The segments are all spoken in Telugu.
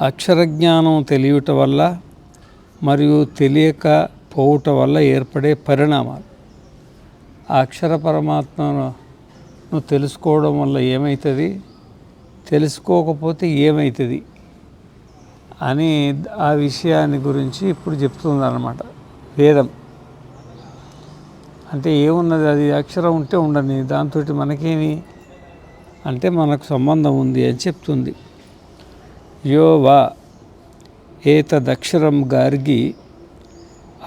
అక్షరజ్ఞానం తెలియటం వల్ల మరియు తెలియకపోవట వల్ల ఏర్పడే పరిణామాలు. ఆ అక్షర పరమాత్మను తెలుసుకోవడం వల్ల ఏమవుతుంది, తెలుసుకోకపోతే ఏమవుతుంది అని ఆ విషయాన్ని గురించి ఇప్పుడు చెప్తుంది అన్నమాట వేదం. అంటే ఏమున్నది, అది అక్షరం ఉంటే ఉండని, దాంతో మనకేమి అంటే మనకు సంబంధం ఉంది అని చెప్తుంది. యో వా ఏతదక్షరం గార్గి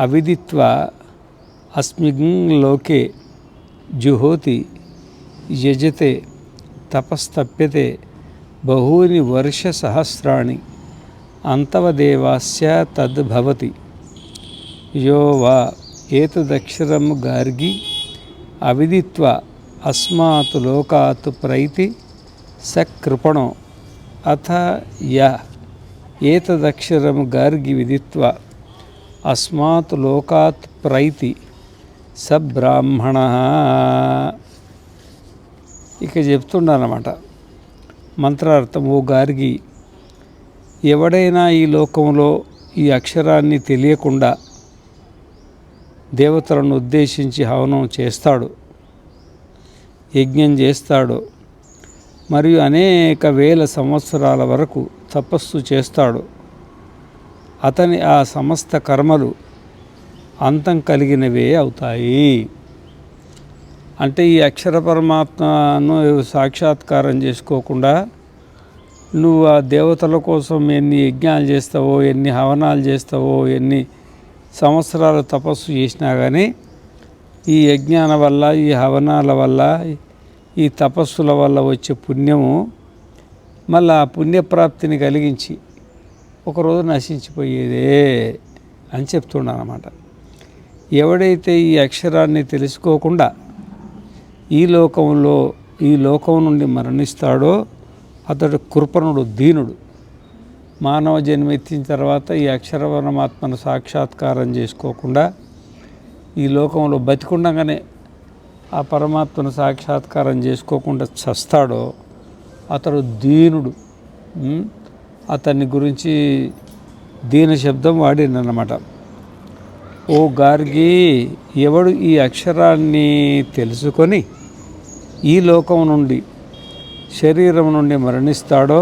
అవిదిత్వా అస్మిన్ లోకే జుహోతి యజతే తపస్తప్యతే బహూని వర్ష సహస్రాణి అంతవదేవాస్య తద్భవతి. యో వా ఏతదక్షరం గార్గి అవిదిత్వా అస్మాత్ లోకాత్ ప్రైతి సకృపణో అథ యః ఏతదక్షరం గార్గి విదిత్వా అస్మాత్ లోకాత్ ప్రైతి స బ్రాహ్మణః. ఇక చెప్తుండనమాట మంత్రార్థం. ఓ గార్గి, ఎవడైనా ఈ లోకంలో ఈ అక్షరాన్ని తెలియకుండా దేవతలను ఉద్దేశించి హవనం చేస్తాడు, యజ్ఞం చేస్తాడు, మరియు అనేక వేల సంవత్సరాల వరకు తపస్సు చేస్తాడు, అతని ఆ సమస్త కర్మలు అంతం కలిగినవే అవుతాయి. అంటే ఈ అక్షర పరమాత్మను సాక్షాత్కారం చేసుకోకుండా నువ్వు ఆ దేవతల కోసం ఎన్ని యజ్ఞాలు చేస్తావో, ఎన్ని హవనాలు చేస్తావో, ఎన్ని సంవత్సరాలు తపస్సు చేసినా కానీ ఈ యజ్ఞాల వల్ల, ఈ హవనాల వల్ల, ఈ తపస్సుల వల్ల వచ్చే పుణ్యము మళ్ళీ ఆ పుణ్యప్రాప్తిని కలిగించి ఒకరోజు నశించిపోయేదే అని చెప్తున్నానమాట. ఎవడైతే ఈ అక్షరాన్ని తెలుసుకోకుండా ఈ లోకం నుండి మరణిస్తాడో అతడు కృపణుడు, దీనుడు. మానవ జన్మెత్తిన తర్వాత ఈ అక్షర పరమాత్మను సాక్షాత్కారం చేసుకోకుండా ఈ లోకంలో బతికుండగానే ఆ పరమాత్మను సాక్షాత్కారం చేసుకోకుండా చస్తాడో అతడు దీనుడు. అతన్ని గురించి దీన శబ్దం వాడిందన్నమాట. ఓ గార్గి, ఎవడు ఈ అక్షరాన్ని తెలుసుకొని ఈ లోకం నుండి, శరీరం నుండి మరణిస్తాడో,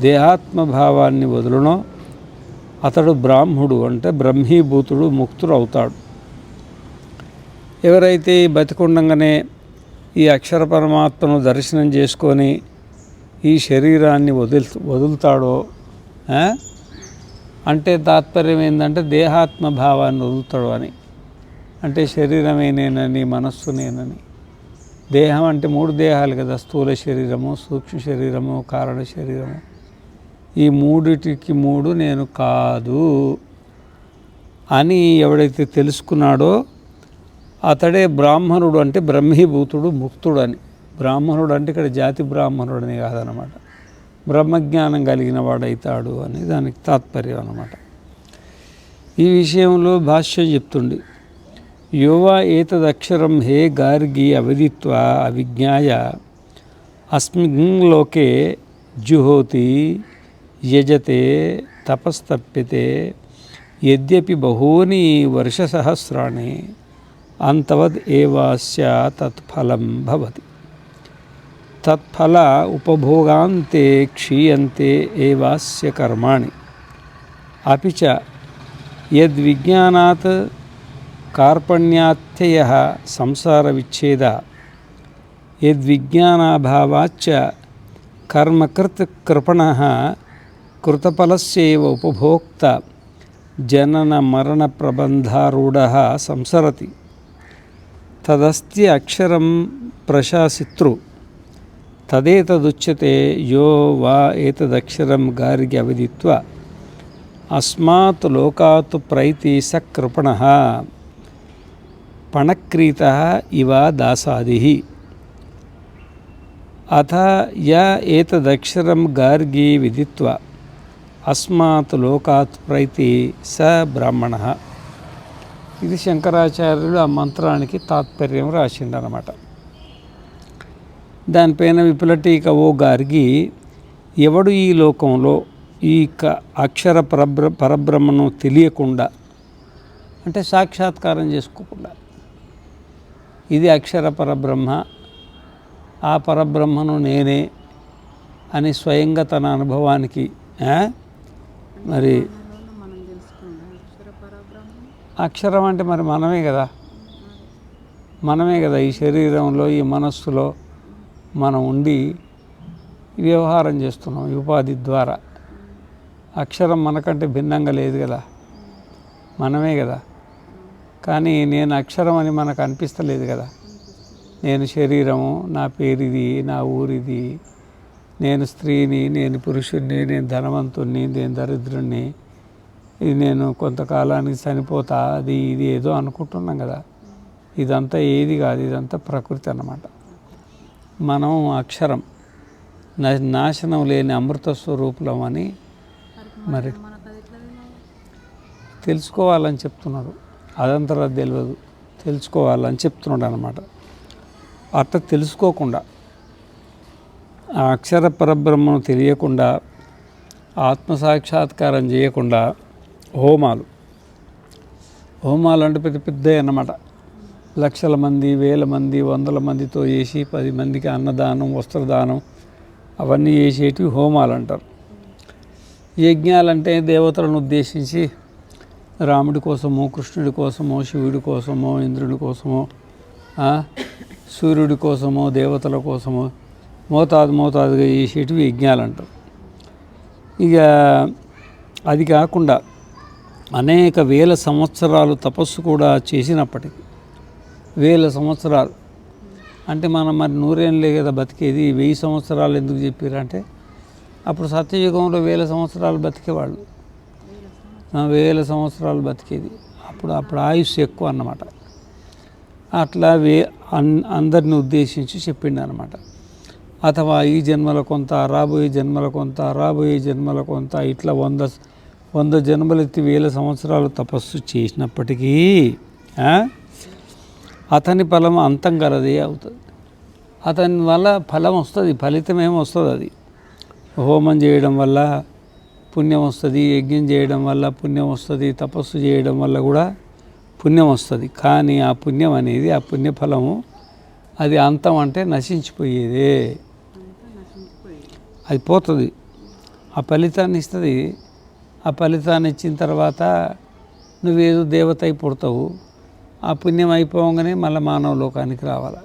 దేహాత్మభావాన్ని వదులునో అతడు బ్రాహ్ముడు, అంటే బ్రహ్మీభూతుడు, ముక్తుడు అవుతాడు. ఎవరైతే బతికుండగానే ఈ అక్షర పరమాత్మను దర్శనం చేసుకొని ఈ శరీరాన్ని వదులుతాడో, అంటే తాత్పర్యం ఏంటంటే దేహాత్మభావాన్ని వదులుతాడు అని. అంటే శరీరమే నేనని, మనస్సు నేనని. దేహం అంటే 3 దేహాలు కదా, స్థూల శరీరము, సూక్ష్మ శరీరము, కారణ శరీరము. ఈ 3 నేను కాదు అని ఎవడైతే తెలుసుకున్నాడో అతడే బ్రాహ్మణుడు, అంటే బ్రహ్మీభూతుడు, ముక్తుడు అని. బ్రాహ్మణుడు అంటే ఇక్కడ జాతి బ్రాహ్మణుడు అని కాదనమాట, బ్రహ్మజ్ఞానం కలిగిన వాడైతాడు అని దానికి తాత్పర్యం అన్నమాట. ఈ విషయంలో భాష్యం చెప్తుంది. యోవా ఏతదక్షరం హే గార్గి అవిదిత్వా అవిజ్ఞాయ అస్మిన్ లోకే జుహోతి యజతే తపస్తప్యతే యద్యపి బహూని వర్షసహస్రాణి అంతవద్ ఏవాస్య తత్ఫలం భవతి. తత్ఫల ఉపభోగాంతే క్షీయంతే ఏవాస్య కర్మాణి అపి చ యద్విజ్ఞానాత్ కార్పణ్యాత్యయః సంసార విచ్ఛేద యద్విజ్ఞానాభావాచ్చ కర్మకృత్ కృపణః కృతఫలస్యైవ ఉపభోక్త జనన మరణ ప్రబంధారూఢః సంసరతి తదస్తి అక్షరం ప్రశాసితృ తదేతదుచ్యతే యో వా ఏతదక్షరం గార్గి అవిదిత్వా అస్మాత్ లోకాత్ ప్రైతి సకృపణః పణక్రీతః ఇవ దాసాదిః. అథ య ఏతదక్షరం గార్గి విదిత్వా అస్మాత్ లోకాత్ ప్రైతి స బ్రాహ్మణః. ఇది శంకరాచార్యులు ఆ మంత్రానికి తాత్పర్యం రాసిండనమాట. దానిపైన విపులటీక. ఓ గార్గి, ఎవడు ఈ లోకంలో ఈ అక్షర పరబ్రహ్మను తెలియకుండా, అంటే సాక్షాత్కారం చేసుకోకుండా, ఇది అక్షర పరబ్రహ్మ, ఆ పరబ్రహ్మను నేనే అని స్వయంగా తన అనుభవానికి మరి అక్షరం అంటే మరి మనమే కదా, ఈ శరీరంలో ఈ మనస్సులో మనం ఉండి వ్యవహారం చేస్తున్నాం ఈ ఉపాధి ద్వారా. అక్షరం మనకంటే భిన్నంగా లేదు కదా, మనమే కదా. కానీ నేను అక్షరం అని మనకు అనిపిస్తలేదు కదా. నేను శరీరము, నా పేరిది, నా ఊరిది, నేను స్త్రీని, నేను పురుషుణ్ణి, నేను ధనవంతుణ్ణి, నేను దరిద్రుణ్ణి, ఇది నేను కొంతకాలానికి చనిపోతా, అది ఇది ఏదో అనుకుంటున్నాం కదా. ఇదంతా ఏది కాదు, ఇదంతా ప్రకృతి అన్నమాట. మనం అక్షరం, నాశనం లేని అమృత స్వరూపులం అని మరి తెలుసుకోవాలని చెప్తున్నాడు. అదంతరా తెలియదు, తెలుసుకోవాలని చెప్తున్నాడు అన్నమాట. అట్లా తెలుసుకోకుండా, ఆ అక్షర పరబ్రహ్మను తెలియకుండా, ఆత్మసాక్షాత్కారం చేయకుండా హోమాలు అంటే పెద్ద పెద్ద అన్నమాట. లక్షల మంది, వేల మంది, వందల మందితో చేసి 10 మందికి అన్నదానం, వస్త్రదానం అవన్నీ చేసేటివి హోమాలు అంటారు. యజ్ఞాలంటే దేవతలను ఉద్దేశించి రాముడి కోసమో, కృష్ణుడి కోసమో, శివుడి కోసమో, ఇంద్రుడి కోసమో, సూర్యుడి కోసమో, దేవతల కోసమో మోతాదుగా చేసేటివి యజ్ఞాలు అంటారు. ఇక అది కాకుండా అనేక వేల సంవత్సరాలు తపస్సు కూడా చేసినప్పటికీ, వేల సంవత్సరాలు అంటే మనం మరి 100 ఏళ్ళే కదా బతికేది, 1000 సంవత్సరాలు ఎందుకు చెప్పారంటే అప్పుడు సత్యయుగంలో 1000 సంవత్సరాలు బతికేవాళ్ళు, 1000 సంవత్సరాలు బతికేది. అప్పుడు ఆయుష్ ఎక్కువ అన్నమాట. అట్లా అందరిని ఉద్దేశించి చెప్పిండు అన్నమాట. అథవా ఈ జన్మల కొంత, రాబోయే జన్మల కొంత, రాబోయే జన్మల కొంత, ఇట్లా 100 జన్మలెత్తి 1000 సంవత్సరాలు తపస్సు చేసినప్పటికీ అతని ఫలం అంతం గలదే అవుతుంది. అతని వల్ల ఫలం వస్తుంది, ఫలితం ఏమో వస్తుంది. అది హోమం చేయడం వల్ల పుణ్యం వస్తుంది, యజ్ఞం చేయడం వల్ల పుణ్యం వస్తుంది, తపస్సు చేయడం వల్ల కూడా పుణ్యం వస్తుంది. కానీ ఆ పుణ్యం అనేది, ఆ పుణ్యఫలము అది అంతం అంటే నశించిపోయేదే, అది పోతుంది. ఆ ఫలితాన్ని ఇస్తుంది. ఆ ఫలితాన్ని ఇచ్చిన తర్వాత నువ్వేదో దేవత అయి పుడతావు. ఆ పుణ్యం అయిపోగానే మళ్ళీ మానవ లోకానికి రావాలి,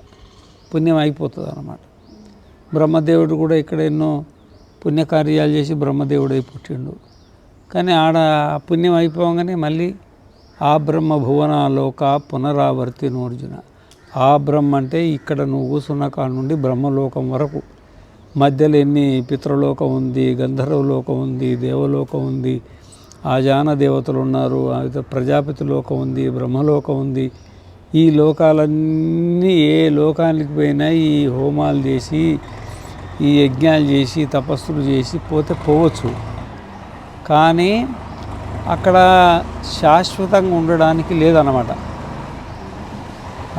పుణ్యం అయిపోతుంది అన్నమాట. బ్రహ్మదేవుడు కూడా ఇక్కడ ఎన్నో పుణ్యకార్యాలు చేసి బ్రహ్మదేవుడై పుట్టిండు. కానీ ఆడ పుణ్యం అయిపోగానే మళ్ళీ ఆ బ్రహ్మ భువనాలోక పునరావర్తి నోర్జున. ఆ బ్రహ్మ అంటే ఇక్కడ నువ్వు కూర్చున్న కాడ నుండి బ్రహ్మలోకం వరకు మధ్యలో ఎన్ని పితృలోకం ఉంది, గంధర్వలోకం ఉంది, దేవలోకం ఉంది, ఆజాన దేవతలు ఉన్నారు, ప్రజాపతి లోకం ఉంది, బ్రహ్మలోకం ఉంది. ఈ లోకాలన్నీ ఏ లోకానికి పోయినా ఈ హోమాలు చేసి, ఈ యజ్ఞాలు చేసి, తపస్సులు చేసి పోతే పోవచ్చు. కానీ అక్కడ శాశ్వతంగా ఉండడానికి లేదన్నమాట.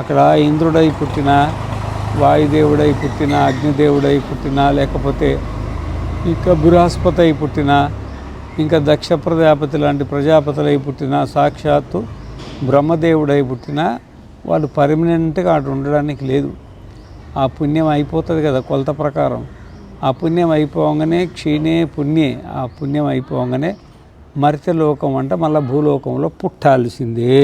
అక్కడ ఇంద్రుడై పుట్టినా, వాయుదేవుడై పుట్టినా, అగ్నిదేవుడై పుట్టినా, లేకపోతే ఇంకా బృహస్పతి అయి పుట్టినా, ఇంకా దక్ష ప్రజాపతి లాంటి ప్రజాపతులై పుట్టినా, సాక్షాత్తు బ్రహ్మదేవుడై పుట్టినా వాళ్ళు పర్మనెంట్గా అటు ఉండడానికి లేదు. ఆ పుణ్యం అయిపోతుంది కదా కొలత ప్రకారం. ఆ పుణ్యం అయిపోగానే క్షీణే పుణ్యే, ఆ పుణ్యం అయిపోగానే మర్త్యలోకం అంటే మళ్ళీ భూలోకంలో పుట్టాల్సిందే,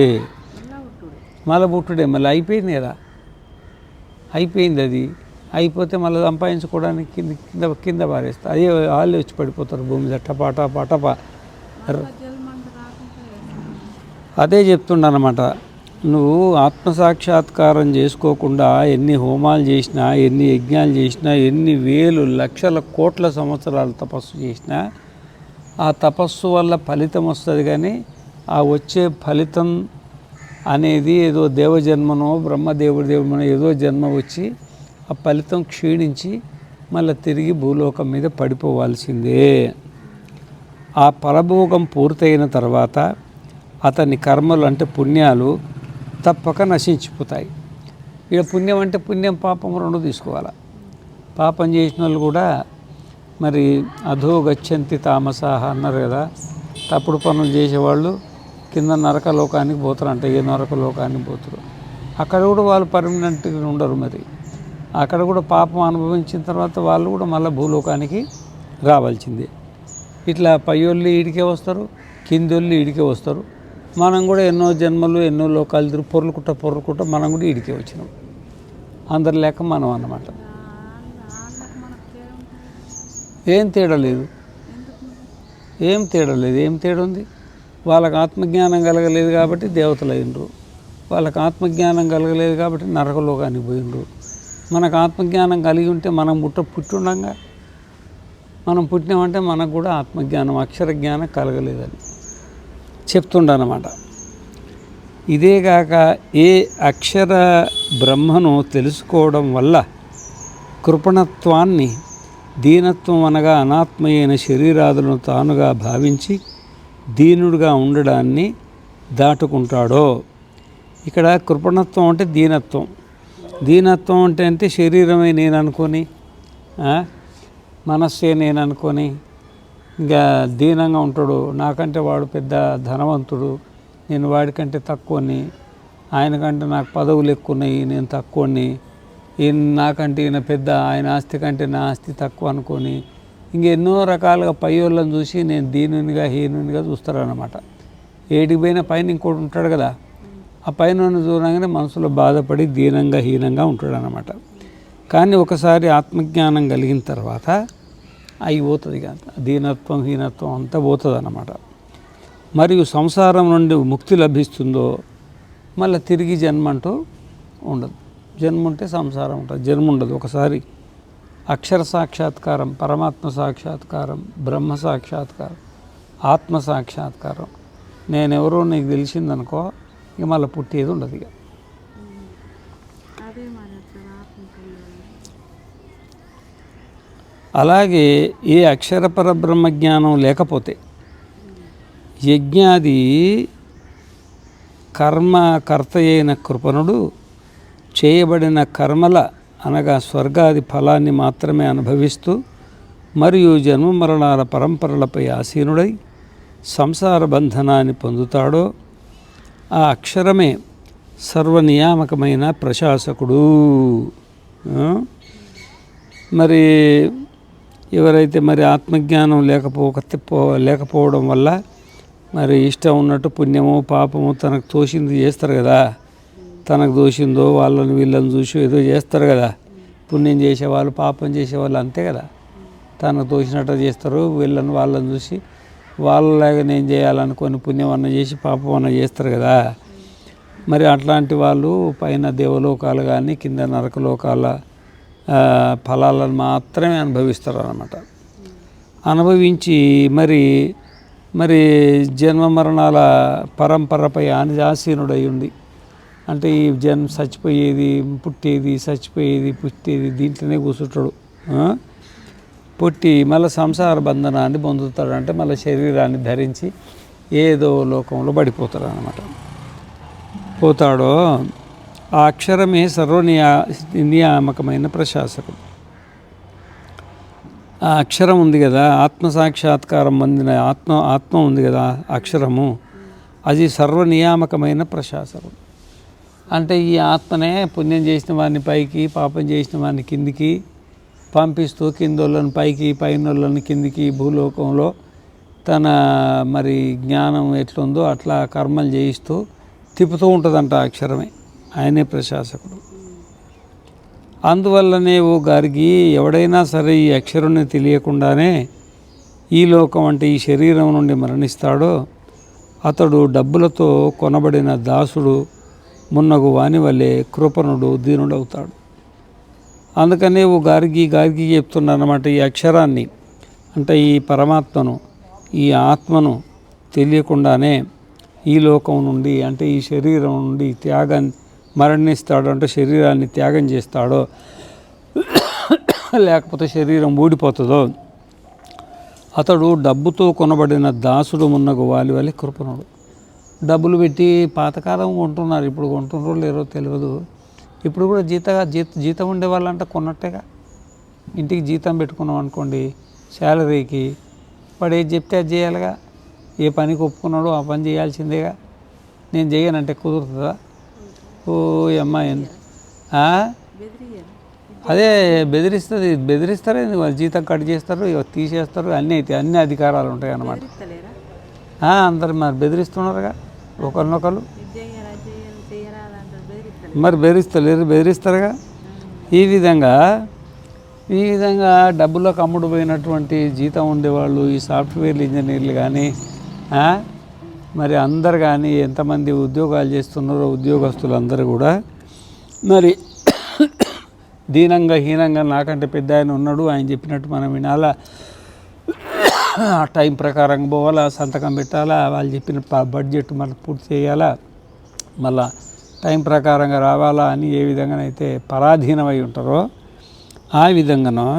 మళ్ళీ పుట్టుడే. మళ్ళీ అయిపోయింది కదా, అయిపోయింది. అది అయిపోతే మళ్ళీ సంపాదించుకోవడానికి కింద పారేస్తారు. అదే వాళ్ళు వచ్చి పడిపోతారు భూమి టపా. అదే చెప్తుండనమాట. నువ్వు ఆత్మసాక్షాత్కారం చేసుకోకుండా ఎన్ని హోమాలు చేసినా, ఎన్ని యజ్ఞాలు చేసినా, ఎన్ని వేలు లక్షల కోట్ల సంవత్సరాలు తపస్సు చేసినా ఆ తపస్సు వల్ల ఫలితం వస్తుంది. కానీ ఆ వచ్చే ఫలితం అనేది ఏదో దేవజన్మనో బ్రహ్మదేవుడిదేవుడినో ఏదో జన్మ వచ్చి ఆ ఫలితం క్షీణించి మళ్ళీ తిరిగి భూలోకం మీద పడిపోవాల్సిందే. ఆ పరభోగం పూర్తయిన తర్వాత అతని కర్మలు అంటే పుణ్యాలు తప్పక నశించిపోతాయి. ఇక పుణ్యం అంటే పుణ్యం, పాపం రెండు తీసుకోవాలి. పాపం చేసిన వాళ్ళు కూడా మరి అధో గచ్చంతి తామసాహ అన్నారు కదా, తప్పుడు పనులు చేసేవాళ్ళు కింద నరకలోకానికి పోతారంట. ఏ నరకలోకానికి పోతారు, అక్కడ కూడా వాళ్ళు పర్మనెంట్గా ఉండరు. మరి అక్కడ కూడా పాపం అనుభవించిన తర్వాత వాళ్ళు కూడా మళ్ళీ భూలోకానికి రావాల్సిందే. ఇట్లా పయ్యోళ్ళు ఈడికే వస్తారు, కిందోళ్ళు ఈడికే వస్తారు. మనం కూడా ఎన్నో జన్మలు ఎన్నో లోకాలు తిరిగి పొర్లుకుంటా మనం కూడా ఈడికే వచ్చినాం. అందరి లెక్క మనం అన్నమాట. ఏం తేడా లేదు, ఏం తేడా ఉంది. వాళ్ళకి ఆత్మజ్ఞానం కలగలేదు కాబట్టి దేవతలు అయినరు, వాళ్ళకి ఆత్మజ్ఞానం కలగలేదు కాబట్టి నరకలోకానికి పోయినరు. మనకు ఆత్మజ్ఞానం కలిగి ఉంటే మనం పుట్టుండగా మనం పుట్టినామంటే మనకు కూడా ఆత్మజ్ఞానం అక్షర జ్ఞానం కలగలేదని చెప్తుండనమాట. ఇదేగాక ఏ అక్షర బ్రహ్మను తెలుసుకోవడం వల్ల కృపణత్వాన్ని, దీనత్వం అనగా అనాత్మయైన శరీరాదులను తానుగా భావించి దీనుడుగా ఉండడాన్ని దాటుకుంటాడో. ఇక్కడ కృపణత్వం అంటే దీనత్వం. దీనత్వం అంటే శరీరమే నేను అనుకొని, మనస్సే నేను అనుకొని ఇంకా దీనంగా ఉంటాడు. నాకంటే వాడు పెద్ద ధనవంతుడు, నేను వాడికంటే తక్కువని, ఆయనకంటే నాకు పదవులు ఎక్కువ ఉన్నాయి, నేను తక్కువని, ఈయన నాకంటే ఈయన పెద్ద, ఆయన ఆస్తి కంటే నా ఆస్తి తక్కువ అనుకొని ఇంకెన్నో రకాలుగా పయ్యోళ్ళని చూసి నేను దీనునిగా హీనునిగా చూస్తారన్నమాట. ఏడికి పోయిన పైన ఇంకోటి ఉంటాడు కదా, ఆ పైన చూడగానే మనసులో బాధపడి దీనంగా హీనంగా ఉంటాడు అన్నమాట. కానీ ఒకసారి ఆత్మజ్ఞానం కలిగిన తర్వాత అవి పోతుంది, దీనత్వం హీనత్వం అంతా పోతుంది అన్నమాట. మరియు సంసారం నుండి ముక్తి లభిస్తుందో మళ్ళీ తిరిగి జన్మ అంటూ ఉండదు. జన్మ ఉంటే సంసారం ఉంటుంది, జన్మ ఉండదు. ఒకసారి అక్షర సాక్షాత్కారం, పరమాత్మ సాక్షాత్కారం, బ్రహ్మ సాక్షాత్కారం, ఆత్మ సాక్షాత్కారం, నేనెవరో నీకు తెలిసిందనుకో ఇక మళ్ళీ పుట్టేది ఉండదు. ఇక అలాగే ఏ అక్షర పరబ్రహ్మ జ్ఞానం లేకపోతే యజ్ఞాది కర్మకర్త అయిన కృపణుడు చేయబడిన కర్మల అనగా స్వర్గాది ఫలాన్ని మాత్రమే అనుభవిస్తూ మరియు జన్మ మరణాల పరంపరలపై ఆసీనుడై సంసార బంధనాన్ని పొందుతాడో ఆ అక్షరమే సర్వనియామకమైన ప్రశాసకుడు. మరి ఎవరైతే మరి ఆత్మజ్ఞానం లేకపోవడం వల్ల మరి ఇష్టం ఉన్నట్టు పుణ్యము పాపము తనకు తోచింది చేస్తారు కదా, తనకు దోషిందో వాళ్ళని వీళ్ళని చూసి ఏదో చేస్తారు కదా. పుణ్యం చేసేవాళ్ళు పాపం చేసేవాళ్ళు అంతే కదా, తనకు తోచినట్టు చేస్తారు. వీళ్ళని వాళ్ళని చూసి వాళ్ళలాగా నేను చేయాలనుకొని పుణ్యం అన్న చేసి పాపం అన్న చేస్తారు కదా. మరి అట్లాంటి వాళ్ళు పైన దేవలోకాలు కానీ కింద నరకలోకాల ఫలాలను మాత్రమే అనుభవిస్తారు అన్నమాట. అనుభవించి మరి జన్మ మరణాల పరంపరపై ఆసీనుడై ఉండి, అంటే ఈ చచ్చిపోయేది పుట్టేది చచ్చిపోయేది పుట్టేది దీంట్లోనే కూర్చుంటాడు. పుట్టి మళ్ళీ సంసార బంధనాన్ని పొందుతాడు. అంటే మళ్ళీ శరీరాన్ని ధరించి ఏదో లోకంలో పడిపోతాడు అన్నమాట. పోతాడో ఆ అక్షరమే నియామకమైన ప్రశాసకుడు. ఆ అక్షరం ఉంది కదా, ఆత్మసాక్షాత్కారం పొందిన ఆత్మ ఉంది కదా అక్షరము, అది సర్వనియామకమైన ప్రశాసకుడు. అంటే ఈ ఆత్మనే పుణ్యం చేసిన వాడిని పైకి పాపం చేసిన వాడిని కిందికి పంపిస్తూ కిందోళ్ళని పైకి పైనోళ్ళని కిందికి భూలోకంలో తన మరి జ్ఞానం ఎట్లుందో అట్లా కర్మలు చేయిస్తూ తిప్పుతూ ఉంటుందంట అక్షరమే, ఆయనే ప్రశాసకుడు. అందువల్లనే ఓ గారికి ఎవడైనా సరే ఈ అక్షరుని తెలియకుండానే ఈ లోకం అంటే ఈ శరీరం నుండి మరణిస్తాడో అతడు డబ్బులతో కొనబడిన దాసుడు మున్నగు వాని వల్లే కృపణుడు దీనుడవుతాడు. అందుకనే ఓ గారికి చెప్తున్నాను అన్నమాట. ఈ అక్షరాన్ని అంటే ఈ పరమాత్మను ఈ ఆత్మను తెలియకుండానే ఈ లోకం నుండి అంటే ఈ శరీరం నుండి మరణిస్తాడో అంటే శరీరాన్ని త్యాగం చేస్తాడో లేకపోతే శరీరం ఊడిపోతుందో అతడు డబ్బుతో కొనబడిన దాసుడు మున్నగు వాలి వల్లే కృపణుడు. డబ్బులు పెట్టి పాతకాలం కొంటున్నారు, ఇప్పుడు కొంటున్నారో లేరో తెలియదు. ఇప్పుడు కూడా జీతం ఉండే వాళ్ళంటే కొన్నట్టేగా. ఇంటికి జీతం పెట్టుకున్నాం అనుకోండి, శాలరీకి వాడు ఏది చెప్తే అది చేయాలిగా. ఏ పనికి ఒప్పుకున్నాడో ఆ పని చేయాల్సిందేగా. నేను చేయనంటే కుదురుతుందా? ఓ అమ్మాయి అదే బెదిరిస్తారే, జీతం కట్ చేస్తారు, తీసేస్తారు, అన్నీ అయితే అన్ని అధికారాలు ఉంటాయి అన్నమాట. అందరు మరి బెదిరిస్తున్నారుగా ఒకరినొకరు. మరి బెదిరిస్తారుగా. ఈ విధంగా డబ్బులకు అమ్ముడు పోయినటువంటి జీతం ఉండేవాళ్ళు, ఈ సాఫ్ట్వేర్ ఇంజనీర్లు కానీ మరి అందరు కానీ ఎంతమంది ఉద్యోగాలు చేస్తున్నారో ఉద్యోగస్తులు అందరూ కూడా మరి హీనంగా నాకంటే పెద్ద ఆయన ఉన్నాడు, ఆయన చెప్పినట్టు మనం వినాలా, ఆ టైం ప్రకారం పోవాలా, సంతకం పెట్టాలా, వాళ్ళు చెప్పిన బడ్జెట్ మనం పూర్తి చేయాలా, మళ్ళా టైం ప్రకారంగా రావాలా అని ఏ విధంగానైతే పరాధీనమై ఉంటారో ఆ విధంగానో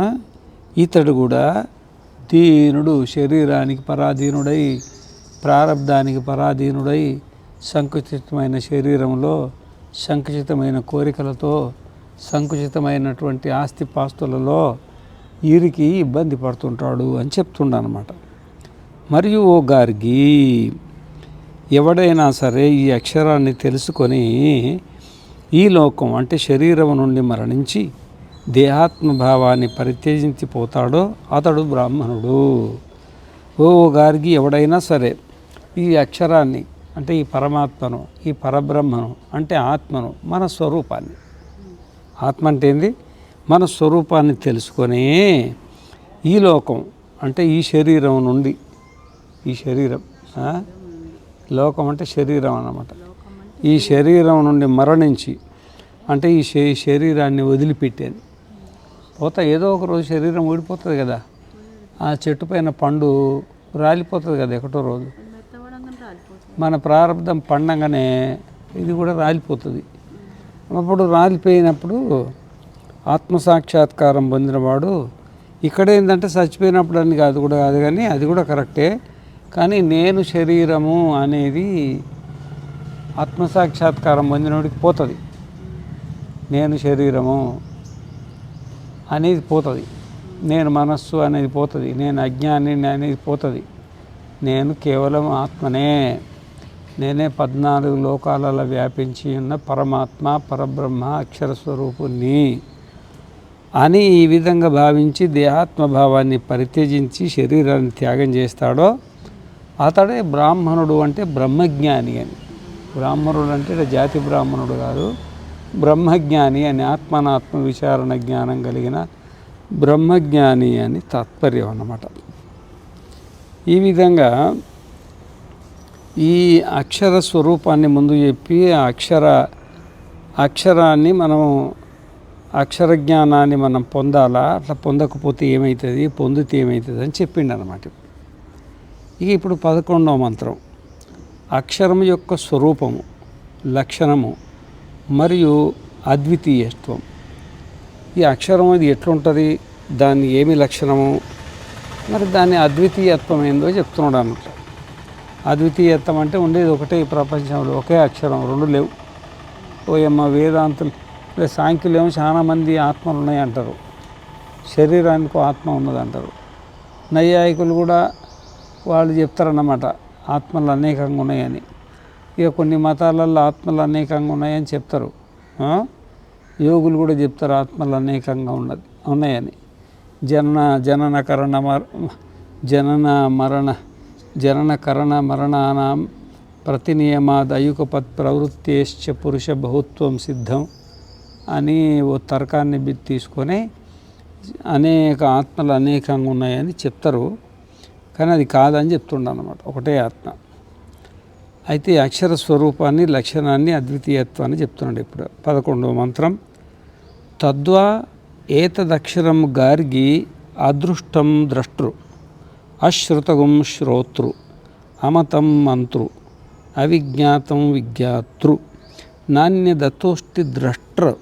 ఇతడు కూడా దీనుడు, శరీరానికి పరాధీనుడై, ప్రారబ్ధానికి పరాధీనుడై, సంకుచితమైన శరీరంలో సంకుచితమైన కోరికలతో, సంకుచితమైనటువంటి ఆస్తిపాస్తులలో వీరికి ఇబ్బంది పడుతుంటాడు అని చెప్తుండనమాట. మరియు ఓ గార్గి, ఎవడైనా సరే ఈ అక్షరాన్ని తెలుసుకొని ఈ లోకం అంటే శరీరం నుండి మరణించి దేహాత్మభావాన్ని పరిత్యజించిపోతాడో అతడు బ్రాహ్మణుడు. ఓ గార్గి, ఎవడైనా సరే ఈ అక్షరాన్ని అంటే ఈ పరమాత్మను, ఈ పరబ్రహ్మను అంటే ఆత్మను, మన స్వరూపాన్ని, ఆత్మ అంటే ఏంది? మన స్వరూపాన్ని తెలుసుకొని ఈ లోకం అంటే ఈ శరీరం నుండి, ఈ శరీరం లోకం అంటే శరీరం అన్నమాట, ఈ శరీరం నుండి మరణించి అంటే ఈ శరీరాన్ని వదిలిపెట్టాను పోతా, ఏదో ఒక రోజు శరీరం ఊడిపోతుంది కదా, ఆ చెట్టు పైన పండు రాలిపోతుంది కదా ఎక్కడో రోజు, మన ప్రారంధం పండంగానే ఇది కూడా రాలిపోతుంది. అప్పుడు రాలిపోయినప్పుడు ఆత్మసాక్షాత్కారం పొందినవాడు ఇక్కడేందంటే చచ్చిపోయినప్పుడు అని కాదు కూడా కాదు, కానీ అది కూడా కరెక్టే, కానీ నేను శరీరము అనేది ఆత్మసాక్షాత్కారం పొందినవాడికి పోతుంది. నేను శరీరము అనేది పోతుంది, నేను మనస్సు అనేది పోతుంది, నేను అజ్ఞాని అనేది పోతుంది, నేను కేవలం ఆత్మనే, నేనే 14 లోకాలలో వ్యాపించి ఉన్న పరమాత్మ, పరబ్రహ్మ, అక్షర స్వరూపుణ్ణి అని ఈ విధంగా భావించి దేహాత్మభావాన్ని పరిత్యజించి శరీరాన్ని త్యాగం చేస్తాడో అతడే బ్రాహ్మణుడు, అంటే బ్రహ్మజ్ఞాని అని. బ్రాహ్మణుడు అంటే జాతి బ్రాహ్మణుడు కాదు, బ్రహ్మజ్ఞాని అని, ఆత్మనాత్మ విచారణ జ్ఞానం కలిగిన బ్రహ్మజ్ఞాని అని తాత్పర్యం అన్నమాట. ఈ విధంగా ఈ అక్షర స్వరూపాన్ని ముందు చెప్పి అక్షరాన్ని మనం అక్షర జ్ఞానాన్ని మనం పొందాలా, అట్లా పొందకపోతే ఏమవుతుంది, పొందితే ఏమవుతుంది అని చెప్పిండు అన్నమాట. ఇక ఇప్పుడు 11వ మంత్రం, అక్షరం యొక్క స్వరూపము, లక్షణము మరియు అద్వితీయత్వం. ఈ అక్షరం అది ఎట్లుంటుంది, దాన్ని ఏమి లక్షణము, మరి దాని అద్వితీయత్వం ఏందో చెప్తున్నాడు అన్నమాట. అద్వితీయత్వం అంటే ఉండేది ఒకటే ఈ ప్రపంచంలో, ఒకే అక్షరం, 2 లేవు. ఓయమ్మ వేదాంతులు సాంఖ్యులేమో చాలామంది ఆత్మలు ఉన్నాయి అంటారు, శరీరానికి ఆత్మ ఉన్నది అంటారు. నైయాయికులు కూడా వాళ్ళు చెప్తారన్నమాట ఆత్మలు అనేకంగా ఉన్నాయని. ఇక కొన్ని మతాలలో ఆత్మలు అనేకంగా ఉన్నాయని చెప్తారు, యోగులు కూడా చెప్తారు ఆత్మలు అనేకంగా ఉన్నాయని. జనన కరణ మరణానాం ప్రతినియమాదయుగపత్ ప్రవృత్తేశ్చ పురుష బహుత్వం సిద్ధం అని ఓ తర్కాన్ని తీసుకొని అనేక ఆత్మలు అనేకంగా ఉన్నాయని చెప్తారు, కానీ అది కాదని చెప్తుండ అన్నమాట, ఒకటే ఆత్మ. అయితే అక్షర స్వరూపాన్ని, లక్షణాన్ని, అద్వితీయత్వాన్ని చెప్తున్నాడు. ఇప్పుడు 11వ మంత్రం, తద్వా ఏతదక్షరం గార్గి అదృష్టం ద్రష్టృ, అశ్రుతగం శ్రోతృ, అమతం మంత్రు, అవిజ్ఞాతం విజ్ఞాతృ, నాణ్యదతోస్తి ద్రష్టృ,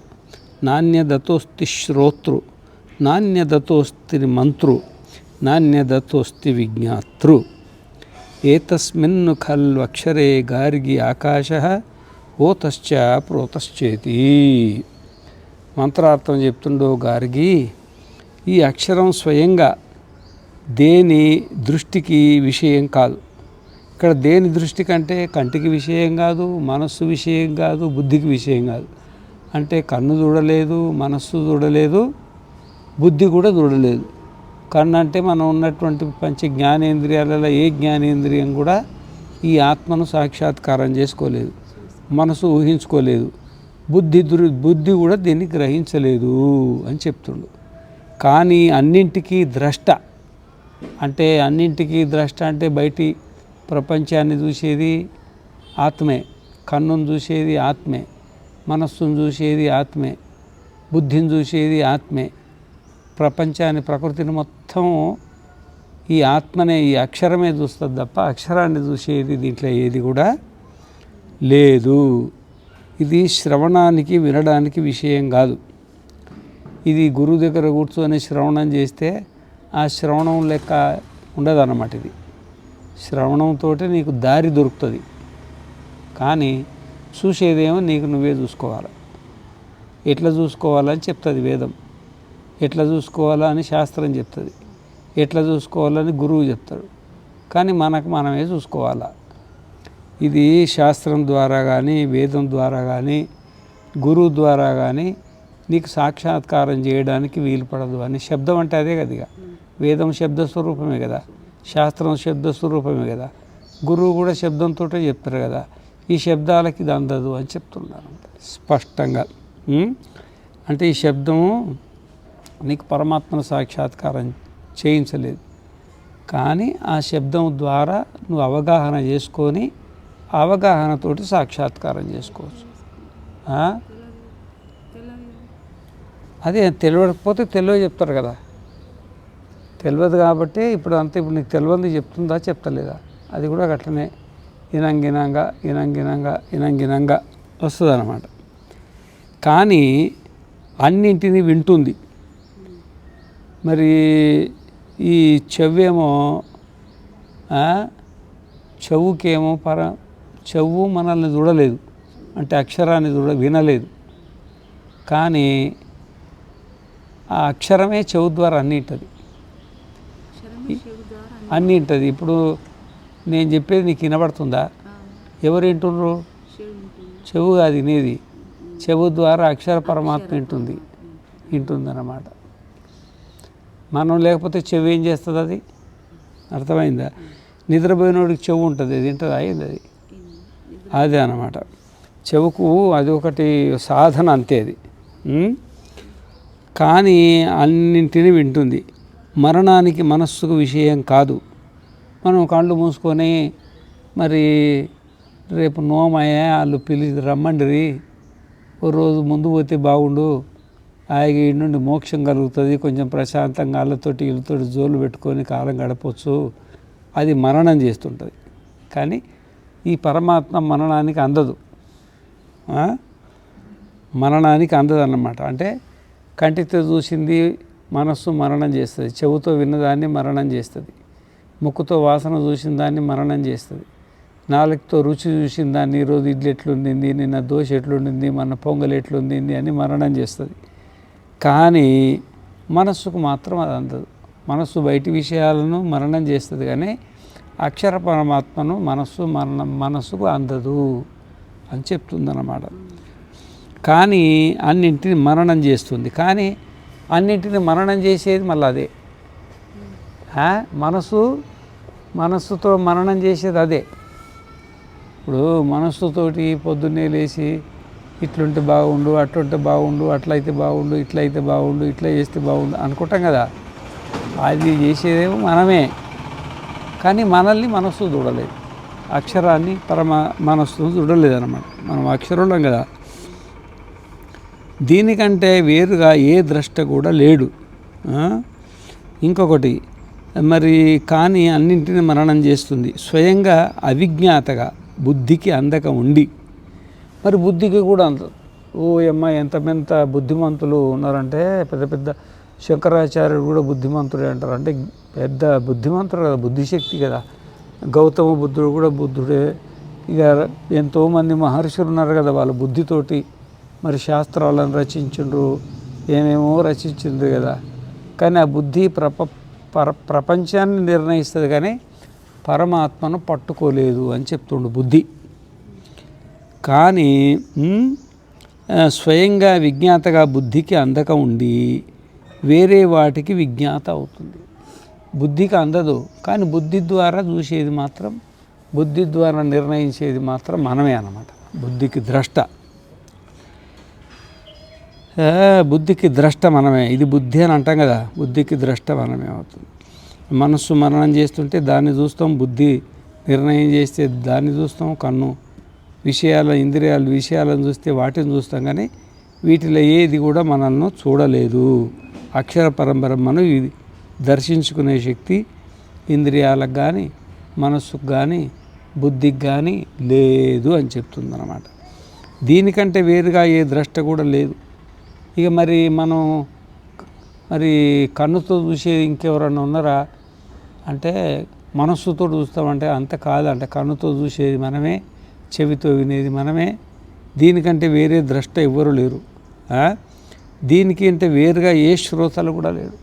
నాణ్యదతోస్తి శ్రోతృ, నాణ్యదతోస్తి మంత్రు, నాణ్యదతోస్తి విజ్ఞాతృ. ఏతస్మిన్ ఖల్వ అక్షరే గార్గి ఆకాశః ఓతశ్చ ప్రోతశ్చేతి. మంత్రార్థం చెప్తుండో గార్గి, ఈ అక్షరం స్వయంగా దేని దృష్టికి విషయం కాదు. ఇక్కడ దేని దృష్టి కంటే కంటికి విషయం కాదు, మనస్సు విషయం కాదు, బుద్ధికి విషయం కాదు. అంటే కన్ను చూడలేదు, మనస్సు చూడలేదు, బుద్ధి కూడా చూడలేదు. కన్ను అంటే మనం ఉన్నటువంటి పంచ జ్ఞానేంద్రియాలలో ఏ జ్ఞానేంద్రియం కూడా ఈ ఆత్మను సాక్షాత్కారం చేసుకోలేదు, మనసు ఊహించుకోలేదు, బుద్ధి కూడా దీన్ని గ్రహించలేదు అని చెప్తుండు. కానీ అన్నింటికీ ద్రష్ట అంటే బయటి ప్రపంచాన్ని చూసేది ఆత్మే, కన్నును చూసేది ఆత్మే, మనస్సును చూసేది ఆత్మే, బుద్ధిని చూసేది ఆత్మే, ప్రపంచాన్ని ప్రకృతిని మొత్తం ఈ ఆత్మనే, ఈ అక్షరమే చూస్తుంది తప్ప అక్షరాన్ని చూసేది దీంట్లో ఏది కూడా లేదు. ఇది శ్రవణానికి వినడానికి విషయం కాదు. ఇది గురువు దగ్గర కూర్చొని శ్రవణం చేస్తే ఆ శ్రవణం లెక్క ఉండదన్నమాట. ఇది శ్రవణంతో నీకు దారి దొరుకుతుంది, కానీ చూసేదేమో నీకు నువ్వే చూసుకోవాలి. ఎట్లా చూసుకోవాలని చెప్తుంది వేదం, ఎట్లా చూసుకోవాలా అని శాస్త్రం చెప్తుంది, ఎట్లా చూసుకోవాలని గురువు చెప్తాడు. కానీ మనమే చూసుకోవాలా. ఇది శాస్త్రం ద్వారా కానీ, వేదం ద్వారా కానీ, గురువు ద్వారా కానీ నీకు సాక్షాత్కారం చేయడానికి వీలు పడదు అని. శబ్దం అంటే అదే కదా, ఇక వేదం శబ్ద స్వరూపమే కదా, శాస్త్రం శబ్ద స్వరూపమే కదా, గురువు కూడా శబ్దంతో చెప్తారు కదా. ఈ శబ్దాలకి ఇది అందదు అని చెప్తున్నారు స్పష్టంగా. అంటే ఈ శబ్దము నీకు పరమాత్మను సాక్షాత్కారం చేయించలేదు, కానీ ఆ శబ్దం ద్వారా నువ్వు అవగాహన చేసుకొని అవగాహనతోటి సాక్షాత్కారం చేసుకోవచ్చు. అదే తెలియకపోతే తెలియ చెప్తారు కదా, తెలియదు కాబట్టి ఇప్పుడు నీకు తెలియదు చెప్తుందా చెప్తలేదా, అది కూడా అట్లనే ఇనంగినంగా వస్తుంది అన్నమాట. కానీ అన్నింటినీ వింటుంది. మరి ఈ చెవ్వేమో చెవుకేమో చెవు మనల్ని చూడలేదు, అంటే అక్షరాన్ని వినలేదు, కానీ ఆ అక్షరమే చెవు ద్వారా అన్నీ ఉంటుంది. ఇప్పుడు నేను చెప్పేది నీకు వినబడుతుందా? ఎవరు వింటున్నారు? చెవు కాదు వినేది, చెవు ద్వారా అక్షర పరమాత్మ వింటుంది అన్నమాట. మనం లేకపోతే చెవు ఏం చేస్తుంది? అది అర్థమైందా? నిద్రపోయినోడికి చెవు ఉంటుంది, అది వింటుంది, అయింది అది అదే అన్నమాట. చెవుకు అది ఒకటి సాధన అంతే అది. కానీ అన్నింటినీ వింటుంది. మరణానికి మనస్సుకు విషయం కాదు. మనం కళ్ళు మూసుకొని మరి రేపు నోమయ్యా వాళ్ళు రమ్మండిరి, ఓ రోజు ముందు పోతే బాగుండు, ఆగి నుండి మోక్షం కలుగుతుంది, కొంచెం ప్రశాంతంగా వాళ్ళతోటి వీళ్ళతోటి జోలు పెట్టుకొని కాలం గడపవచ్చు, అది మరణం చేస్తుంటుంది. కానీ ఈ పరమాత్మ మరణానికి అందదు, అన్నమాట. అంటే కంటితో చూసింది మనస్సు మరణం చేస్తుంది, చెవుతో విన్నదాన్ని మరణం చేస్తుంది, ముక్కుతో వాసన చూసిన దాన్ని మరణం చేస్తుంది, నాలుగుతో రుచి చూసిన దాన్ని ఈరోజు ఇడ్లీ ఎట్లుండింది, నిన్న దోశ ఎట్లుండింది, మన పొంగల్ ఎట్లుండింది అని మరణం చేస్తుంది. కానీ మనస్సుకు మాత్రం అది అందదు. మనస్సు బయటి విషయాలను మరణం చేస్తుంది, కానీ అక్షర పరమాత్మను మనస్సుకు అందదు అని చెప్తుందన్నమాట. కానీ అన్నింటిని మరణం చేస్తుంది. కానీ అన్నింటిని మరణం చేసేది మళ్ళీ అదే. మనస్సుతో మరణం చేసేది అదే. ఇప్పుడు మనస్సుతోటి పొద్దున్నే లేచి ఇట్లుంటే బాగుండు, అట్లుంటే బాగుండు, అట్లయితే బాగుండు, ఇట్లయితే బాగుండు, ఇట్లా చేస్తే బాగుండు అనుకుంటాం కదా. అది చేసేదేమో మనమే, కానీ మనల్ని మనస్సు చూడలేదు, అక్షరాన్ని మనస్సును చూడలేదు అన్నమాట. మనం అక్షరులం కదా. దీనికంటే వేరుగా ఏ ద్రష్ట కూడా లేడు. ఇంకొకటి మరి కానీ అన్నింటిని మరణం చేస్తుంది. స్వయంగా అవిజ్ఞాతగా బుద్ధికి అందక ఉండి, మరి బుద్ధికి కూడా అందదు. ఎంత బుద్ధిమంతులు ఉన్నారంటే, పెద్ద శంకరాచార్యుడు కూడా బుద్ధిమంతుడే అంటారు. అంటే పెద్ద బుద్ధిమంతుడు కదా, బుద్ధిశక్తి కదా. గౌతమ బుద్ధుడు కూడా బుద్ధుడే. ఇక ఎంతోమంది మహర్షులు ఉన్నారు కదా, వాళ్ళ బుద్ధితోటి మరి శాస్త్రాలను రచించిండ్రు, ఏమేమో రచించిండ్రు కదా. కానీ ఆ బుద్ధి ప్రపంచాన్ని నిర్ణయిస్తుంది కానీ పరమాత్మను పట్టుకోలేదు అని చెప్తుండు బుద్ధి. కానీ స్వయంగా విజ్ఞాతగా బుద్ధికి అందక ఉండి వేరే వాటికి విజ్ఞాత అవుతుంది. బుద్ధికి అందదు కానీ బుద్ధి ద్వారా చూసేది మాత్రం, బుద్ధి ద్వారా నిర్ణయించేది మాత్రం మనమే అన్నమాట. బుద్ధికి ద్రష్ట, బుద్ధికి ద్రష్ట మనమే. ఇది బుద్ధి అని అంటాం కదా, బుద్ధికి ద్రష్ట మనమే అవుతుంది. మనస్సు మననం చేస్తుంటే దాన్ని చూస్తాం, బుద్ధి నిర్ణయం చేస్తే దాన్ని చూస్తాం, కన్ను ఇంద్రియాలు విషయాలను చూస్తే వాటిని చూస్తాం. కానీ వీటిలో ఏది కూడా మనల్ని చూడలేదు. అక్షర పరంపరమ్మను ఇది దర్శించుకునే శక్తి ఇంద్రియాలకు కానీ మనస్సుకు కానీ బుద్ధికి కానీ లేదు అని చెప్తుందన్నమాట. దీనికంటే వేరుగా ఏ ద్రష్ట కూడా లేదు. ఇక మనం కన్నుతో చూసేది ఇంకెవరన్నా ఉన్నారా అంటే మనస్సుతో చూస్తామంటే అంత కాదంట. కన్నుతో చూసేది మనమే, చెవితో వినేది మనమే. దీనికంటే వేరే ద్రష్ట ఎవ్వరు లేరు. దీనికి అంటే వేరుగా ఏ శ్రోతలు కూడా లేడు.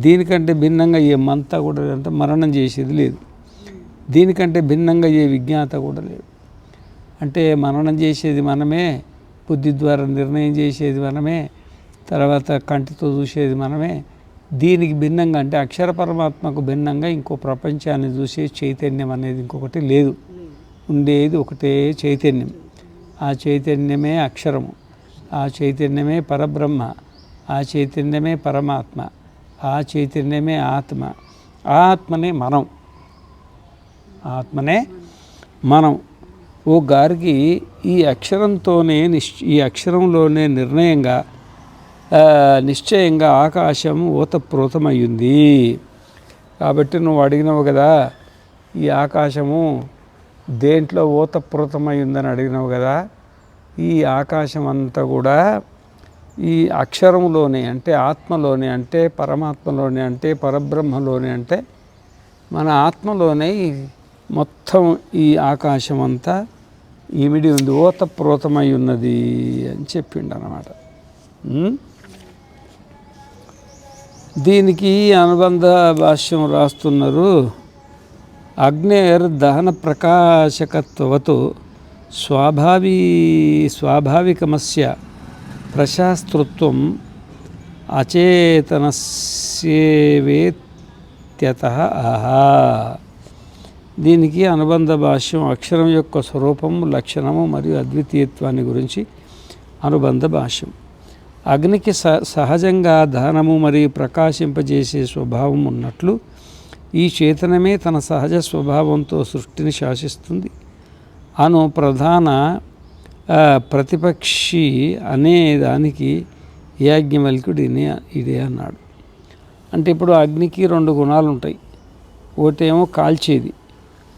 దీనికంటే భిన్నంగా ఏ మంత కూడా అంటే మరణం చేసేది లేదు. దీనికంటే భిన్నంగా ఏ విజ్ఞాత కూడా లేడు. అంటే మననం చేసేది మనమే, బుద్ధి ద్వారా నిర్ణయం చేసేది మనమే, తర్వాత కంటితో చూసేది మనమే. దీనికి భిన్నంగా అంటే అక్షర పరమాత్మకు భిన్నంగా ఇంకో ప్రపంచాన్ని చూసే చైతన్యం అనేది ఇంకొకటి లేదు. ఉండేది ఒకటే చైతన్యం. ఆ చైతన్యమే అక్షరము, ఆ చైతన్యమే పరబ్రహ్మ, ఆ చైతన్యమే పరమాత్మ, ఆ చైతన్యమే ఆత్మ. ఆత్మనే మనం, ఆత్మనే మనం. ఓ గారికి ఈ అక్షరంతోనే ఈ అక్షరంలోనే నిశ్చయంగా ఆకాశం ఓతప్రోతమయ్యింది. కాబట్టి నువ్వు అడిగినావు కదా, ఈ ఆకాశము దేంట్లో ఓతప్రోతమయ్యిందని అడిగినావు కదా. ఈ ఆకాశం అంతా కూడా ఈ అక్షరంలోనే అంటే ఆత్మలోనే అంటే పరమాత్మలోనే అంటే పరబ్రహ్మలోనే అంటే మన ఆత్మలోనే మొత్తం ఈ ఆకాశం అంతా ఇమిడి ఉంది, ఓతప్రోతమై ఉన్నది అని చెప్పిండు అన్నమాట. దీనికి అనుబంధ భాష్యం రాస్తున్నారు. అగ్నేర్ దహన ప్రకాశకత్వతో స్వాభావికమస్య ప్రశాస్త్రత్వం అచేతనస్యేవేత్యతః ఆహా. దీనికి అనుబంధ భాష్యం అక్షరం యొక్క స్వరూపము, లక్షణము మరియు అద్వితీయత్వాన్ని గురించి అనుబంధ భాష్యం. అగ్నికి సహజంగా దహనము మరియు ప్రకాశింపజేసే స్వభావం ఉన్నట్లు ఈ చేతనమే తన సహజ స్వభావంతో సృష్టిని శాసిస్తుంది అను ప్రధాన ప్రతిపక్షి అనే దానికి యాజ్ఞవల్క్యుడు ఇదే అన్నాడు. అంటే ఇప్పుడు అగ్నికి రెండు గుణాలు ఉంటాయి. ఒకటేమో కాల్చేది,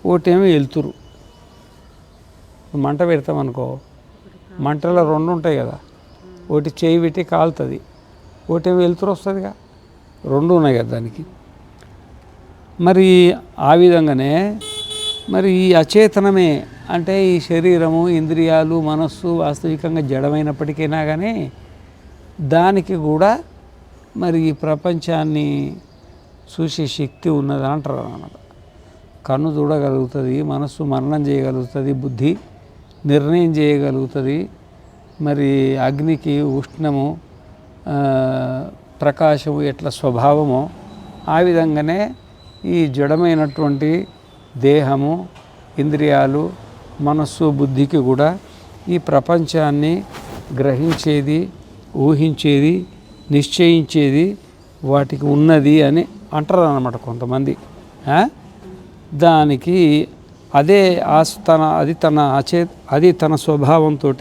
ఒకటేమో వెలుతురు. మంట పెడతామనుకో, మంటలో రెండు ఉంటాయి కదా, ఒకటి చేయి పెట్టి కాలుతుంది, ఒకటేమో వెలుతురు వస్తుందిగా, రెండు ఉన్నాయి కదా దానికి. మరి ఆ విధంగానే మరి ఈ అచేతనమే అంటే ఈ శరీరము, ఇంద్రియాలు, మనస్సు వాస్తవికంగా జడమైనప్పటికైనా కానీ దానికి కూడా మరి ఈ ప్రపంచాన్ని చూసే శక్తి ఉన్నది అంటారు అన్నమాట. కన్ను చూడగలుగుతుంది, మనస్సు మననం చేయగలుగుతుంది, బుద్ధి నిర్ణయం చేయగలుగుతుంది. మరి అగ్నికి ఉష్ణము, ప్రకాశము ఎట్లా స్వభావమో ఆ విధంగానే ఈ జడమైనటువంటి దేహము, ఇంద్రియాలు, మనస్సు, బుద్ధికి కూడా ఈ ప్రపంచాన్ని గ్రహించేది, ఊహించేది, నిశ్చయించేది వాటికి ఉన్నది అని అంటారు అన్నమాట కొంతమంది. దానికి అదే అది తన స్వభావంతో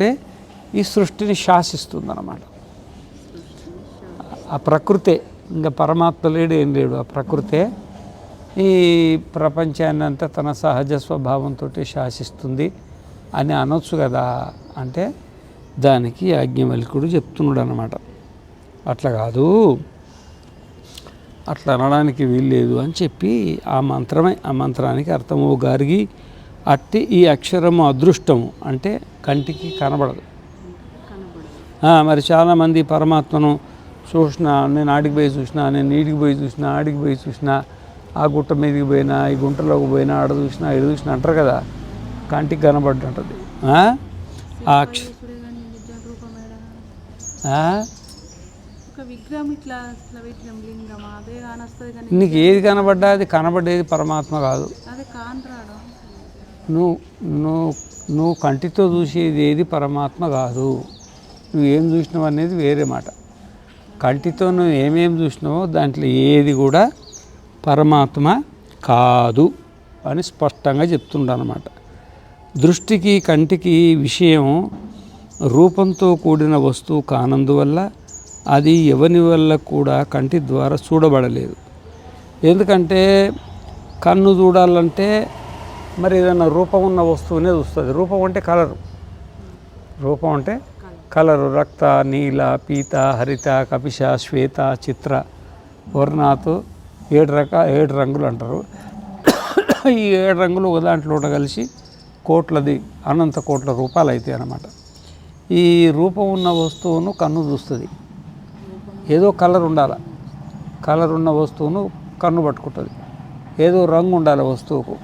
ఈ సృష్టిని శాసిస్తుందన్నమాట. ఆ ప్రకృతే, ఇంకా పరమాత్మ లేడు, ఏం లేడు, ఆ ప్రకృతే ఈ ప్రపంచాన్ని అంతా తన సహజ స్వభావంతో శాసిస్తుంది అని అనొచ్చు కదా. అంటే దానికి యాజ్ఞవల్క్యుడు చెప్తున్నాడు అన్నమాట. అట్లా కాదు, అట్లా అనడానికి వీల్లేదు అని చెప్పి ఆ మంత్రానికి అర్థము గారికి అట్టి ఈ అక్షరము అదృష్టము అంటే కంటికి కనబడదు. మరి చాలామంది పరమాత్మను చూసినా, నేను ఆడికి పోయి చూసినా, నేను నీటికి పోయి చూసినా, ఆడికి పోయి చూసినా, ఆ గుట్ట మీదకి పోయినా, ఈ గుంటలోకి పోయినా, ఆడ చూసినా, ఇడ చూసినా అంటారు కదా, కంటికి కనబడ్డంటది. నీకు ఏది కనబడ్డా అది కనబడేది పరమాత్మ కాదు. నువ్వు నువ్వు నువ్వు కంటితో చూసేది ఏది పరమాత్మ కాదు. నువ్వు ఏం చూసినావు అనేది వేరే మాట. కంటితో నువ్వు ఏమేమి చూసినావో దాంట్లో ఏది కూడా పరమాత్మ కాదు అని స్పష్టంగా చెప్తుండనమాట. దృష్టికి కంటికి విషయం రూపంతో కూడిన వస్తువు కానందువల్ల అది ఎవని వల్ల కూడా కంటి ద్వారా చూడబడలేదు. ఎందుకంటే కన్ను చూడాలంటే మరి ఏదైనా రూపం ఉన్న వస్తువునే చూస్తుంది. రూపం అంటే కలరు, రూపం అంటే కలరు. రక్త, నీల, పీత, హరిత, కపిశ, శ్వేత, చిత్ర, వర్ణాత్ 7 రంగులు అంటారు. ఈ 7 రంగులు ఒక దాంట్లో కలిసి కోట్లది అనంత కోట్ల రూపాయలు అవుతాయి అన్నమాట. ఈ రూపం ఉన్న వస్తువును కన్ను చూస్తుంది. ఏదో కలర్ ఉండాలి, కలర్ ఉన్న వస్తువును కన్ను పట్టుకుంటుంది. ఏదో రంగు ఉండాలి వస్తువుకు,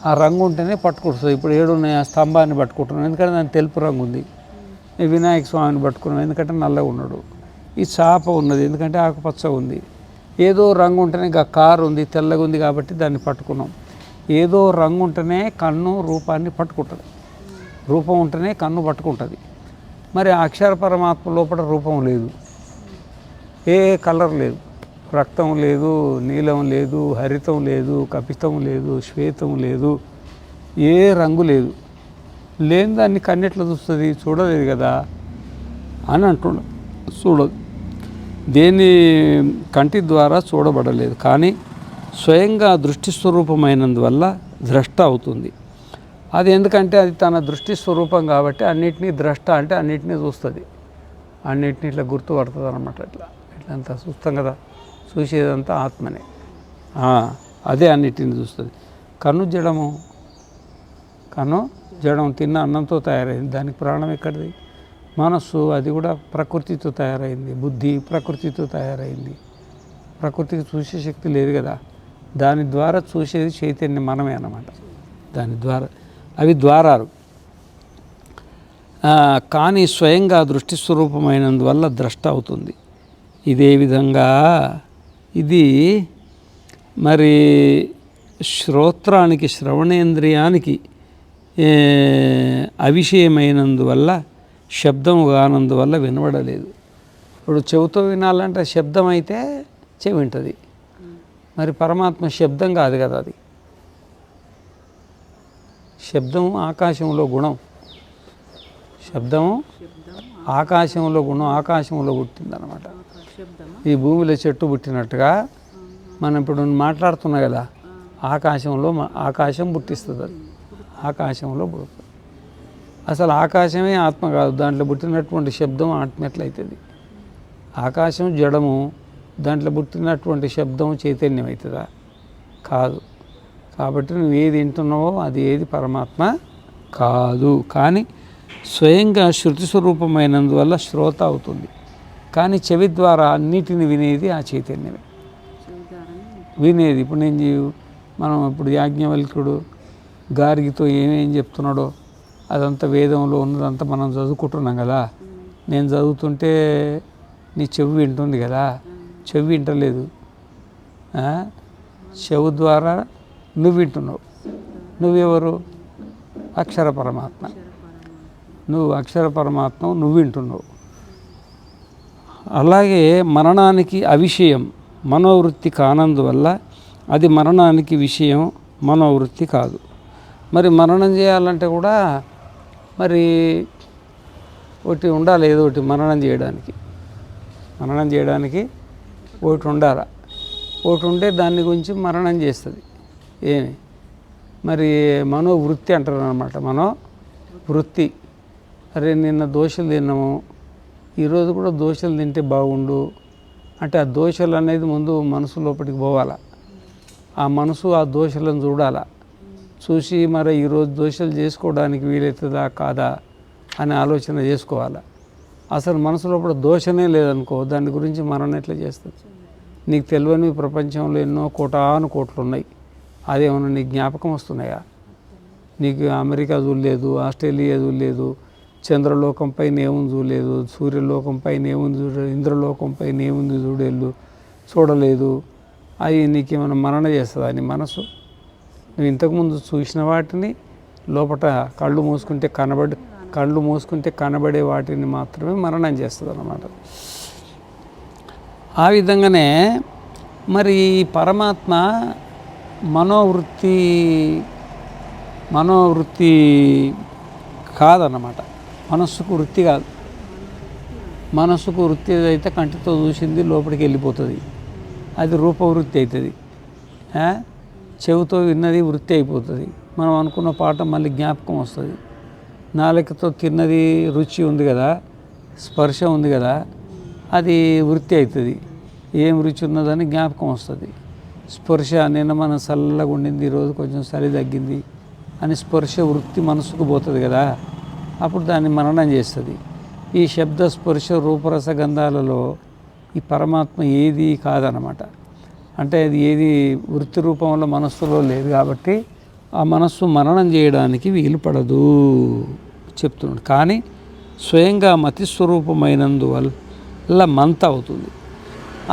ఆ రంగు ఉంటేనే పట్టుకుంటుంది. ఇప్పుడు 7 ఉన్నాయి, ఆ స్తంభాన్ని పట్టుకుంటున్నాను ఎందుకంటే దాని తెలుపు రంగు ఉంది. వినాయక స్వామిని పట్టుకున్నాం ఎందుకంటే నల్లగా ఉన్నాడు. ఈ చాప ఉన్నది ఎందుకంటే ఆకుపచ్చ ఉంది. ఏదో రంగు ఉంటేనే, ఇంకా కారు ఉంది తెల్లగా ఉంది కాబట్టి దాన్ని పట్టుకున్నాం. ఏదో రంగు ఉంటేనే కన్ను రూపాన్ని పట్టుకుంటుంది, రూపం ఉంటేనే కన్ను పట్టుకుంటుంది. మరి అక్షర పరమాత్మ లోపల రూపం లేదు, ఏ కలర్ లేదు, రక్తం లేదు, నీలం లేదు, హరితం లేదు, కపితం లేదు, శ్వేతం లేదు, ఏ రంగు లేదు. లేని దాన్ని కన్నెట్లా చూస్తుంది? చూడలేదు కదా అని అంటున్నాడు. చూడదు, దేని కంటి ద్వారా చూడబడలేదు. కానీ స్వయంగా దృష్టి స్వరూపమైనందువల్ల ద్రష్ట అవుతుంది. అది ఎందుకంటే అది తన దృష్టి స్వరూపం కాబట్టి అన్నిటినీ ద్రష్ట అంటే అన్నిటినీ చూస్తుంది, అన్నిటినీ ఇట్లా గుర్తుపడుతుంది అన్నమాట. ఇట్లంతా చూస్తాం కదా, చూసేదంతా ఆత్మనే, అదే అన్నిటిని చూస్తుంది. కన్ను జడము, కన్ను జడం తిన్న అన్నంతో తయారైంది, దానికి ప్రాణం ఎక్కడిది? మనస్సు అది కూడా ప్రకృతితో తయారైంది, బుద్ధి ప్రకృతితో తయారైంది. ప్రకృతికి చూసే శక్తి లేదు కదా, దాని ద్వారా చూసేది చైతన్యం మనమే అన్నమాట. దాని ద్వారా అవి ద్వారాలు. కానీ స్వయంగా దృష్టి స్వరూపమైనందువల్ల ద్రష్ట అవుతుంది. ఇదే విధంగా ఇది మరి శ్రోత్రానికి, శ్రవణేంద్రియానికి అవిషయమైనందువల్ల, శబ్దం కానందువల్ల వినబడలేదు. ఇప్పుడు చెవితో వినాలంటే శబ్దం అయితే చెవి వింటుంది. మరి పరమాత్మ శబ్దం కాదు కదా, అది శబ్దం ఆకాశంలో గుణం, శబ్దము ఆకాశంలో గుణం, ఆకాశంలో పుట్టిందనమాట. ఈ భూమిలో చెట్టు పుట్టినట్టుగా మనం ఇప్పుడు మాట్లాడుతున్నా కదా, ఆకాశంలో ఆకాశం పుట్టిస్తుంది, అది ఆకాశంలో పుడుతుంది. అసలు ఆకాశమే ఆత్మ కాదు, దాంట్లో పుట్టినటువంటి శబ్దం ఆత్మ ఎట్లయితుంది? ఆకాశం జడము, దాంట్లో పుట్టినటువంటి శబ్దం చైతన్యం అవుతుందా? కాదు. కాబట్టి నువ్వు ఏది వింటున్నావో అది ఏది పరమాత్మ కాదు. కానీ స్వయంగా శృతి స్వరూపమైనందువల్ల శ్రోత అవుతుంది. కానీ చెవి ద్వారా అన్నిటిని వినేది ఆ చైతన్యమే, వినేది. ఇప్పుడు మనం ఇప్పుడు యాజ్ఞవల్క్యుడు గార్గితో ఏమేం చెప్తున్నాడో అదంతా వేదంలో ఉన్నదంతా మనం చదువుకుంటున్నాం కదా. నేను చదువుతుంటే నీ చెవి వింటుంది కదా, చెవి వింటలేదు, చెవి ద్వారా నువ్వు వింటున్నావు. నువ్వెవరు? అక్షర పరమాత్మ. నువ్వు అక్షర పరమాత్మ, నువ్వు వింటున్నావు. అలాగే మరణానికి అవిషయం మనోవృత్తి కానందువల్ల అది మరణానికి విషయం, మనోవృత్తి కాదు. మరి మరణం చేయాలంటే కూడా మరి ఒకటి ఉండాలి, ఏదో ఒకటి మననం చేయడానికి. మననం చేయడానికి ఒకటి ఉండాలి, ఒకటి ఉంటే దాని గురించి మననం చేస్తుంది. ఏమి మరి మనోవృత్తి అంటారు అన్నమాట. మనోవృత్తి, అరే నిన్న దోశలు తిన్నాము, ఈరోజు కూడా దోశలు తింటే బాగుండు అంటే ఆ దోశలు అనేది ముందు మనసు లోపలికి పోవాలా. ఆ మనసు ఆ దోశలను చూడాలా, చూసి మరి ఈరోజు దోశలు చేసుకోవడానికి వీలవుతుందా కాదా అని ఆలోచన చేసుకోవాలా. అసలు మనసు లోపల దోషమే లేదనుకో, దాని గురించి మనన ఎట్లా చేస్తుంది? నీకు తెలియని ప్రపంచంలో ఎన్నో కోటాను కోట్లు ఉన్నాయి, అదేమన్నా నీకు జ్ఞాపకం వస్తున్నాయా? నీకు అమెరికా చూడలేదు, ఆస్ట్రేలియా చూడలేదు, చంద్రలోకం పైన ఏముంది చూడలేదు, సూర్యలోకం పైన ఏముంది చూడలేదు, ఇంద్రలోకం పైన ఏముంది చూడలేదు. అవి నీకేమైనా మనన చేస్తుందా నీ మనసు? నువ్వు ఇంతకుముందు చూసిన వాటిని లోపల కళ్ళు మూసుకుంటే కనబడే వాటిని మాత్రమే మననం చేస్తుంది అన్నమాట. ఆ విధంగానే మరి పరమాత్మ మనోవృత్తి కాదన్నమాట. మనస్సుకు వృత్తి కాదు. మనస్సుకు వృత్తి ఏదైతే కంటితో చూసింది లోపలికి వెళ్ళిపోతుంది, అది రూపవృత్తి అవుతుంది. చెవితో విన్నది వృత్తి అయిపోతుంది, మనం అనుకున్న పాట మళ్ళీ జ్ఞాపకం వస్తుంది. నాలుకతో తిన్నది రుచి ఉంది కదా, స్పర్శ ఉంది కదా, అది వృత్తి అవుతుంది. ఏం రుచి ఉన్నదని జ్ఞాపకం వస్తుంది. స్పర్శ నిన్న మనం చల్లగా ఉండింది, ఈరోజు కొంచెం చలి తగ్గింది అని స్పర్శ వృత్తి మనసుకు పోతుంది కదా, అప్పుడు దాన్ని మననం చేస్తుంది. ఈ శబ్ద స్పర్శ రూపరస గంధాలలో ఈ పరమాత్మ ఏది కాదనమాట. అంటే అది ఏది వృత్తి రూపంలో మనస్సులో లేదు కాబట్టి ఆ మనస్సు మననం చేయడానికి వీలు పడదు చెప్తున్నాడు. కానీ స్వయంగా మతిస్వరూపమైనందువల్ల మంత అవుతుంది.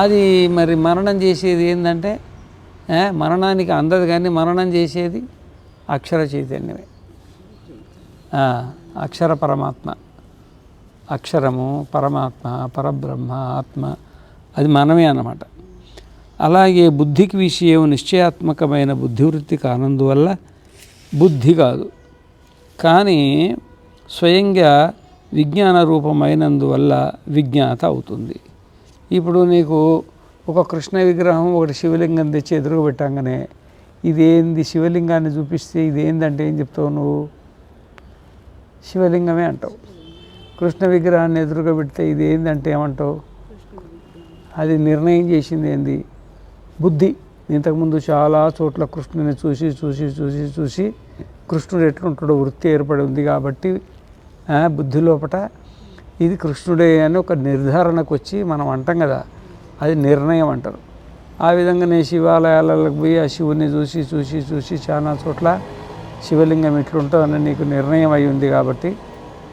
అది మరి మననం చేసేది ఏంటంటే మననానికి అందదు, కానీ మననం చేసేది అక్షర చైతన్యమే, అక్షర పరమాత్మ. అక్షరము పరమాత్మ, పరబ్రహ్మ, ఆత్మ, అది మనమే అన్నమాట. అలాగే బుద్ధికి విషయం నిశ్చయాత్మకమైన బుద్ధివృత్తి కానందువల్ల బుద్ధి కాదు, కానీ స్వయంగా విజ్ఞాన రూపమైనందువల్ల విజ్ఞాత అవుతుంది. ఇప్పుడు నీకు ఒక కృష్ణ విగ్రహం, ఒకటి శివలింగం తెచ్చి ఎదురుగా పెట్టంగానే ఇదేంది, శివలింగాన్ని చూపిస్తే ఇదేందంటే ఏం చెప్తావు నువ్వు? శివలింగమే అంటావు. కృష్ణ విగ్రహాన్ని ఎదురుగా పెడితే ఇదేందంటే ఏమంటావు? అది నిర్ణయం చేసింది ఏంది? బుద్ధి. ఇంతకుముందు చాలా చోట్ల కృష్ణుని చూసి చూసి చూసి చూసి కృష్ణుడు ఎట్లుంటాడో వృత్తి ఏర్పడి ఉంది కాబట్టి బుద్ధి లోపట ఇది కృష్ణుడే అని ఒక నిర్ధారణకు వచ్చి మనం అంటాం కదా, అది నిర్ణయం అంటారు. ఆ విధంగానే శివాలయాలకు పోయి ఆ శివుని చూసి చూసి చూసి చాలా చోట్ల శివలింగం ఎట్లుంటుందని నీకు నిర్ణయం అయి ఉంది కాబట్టి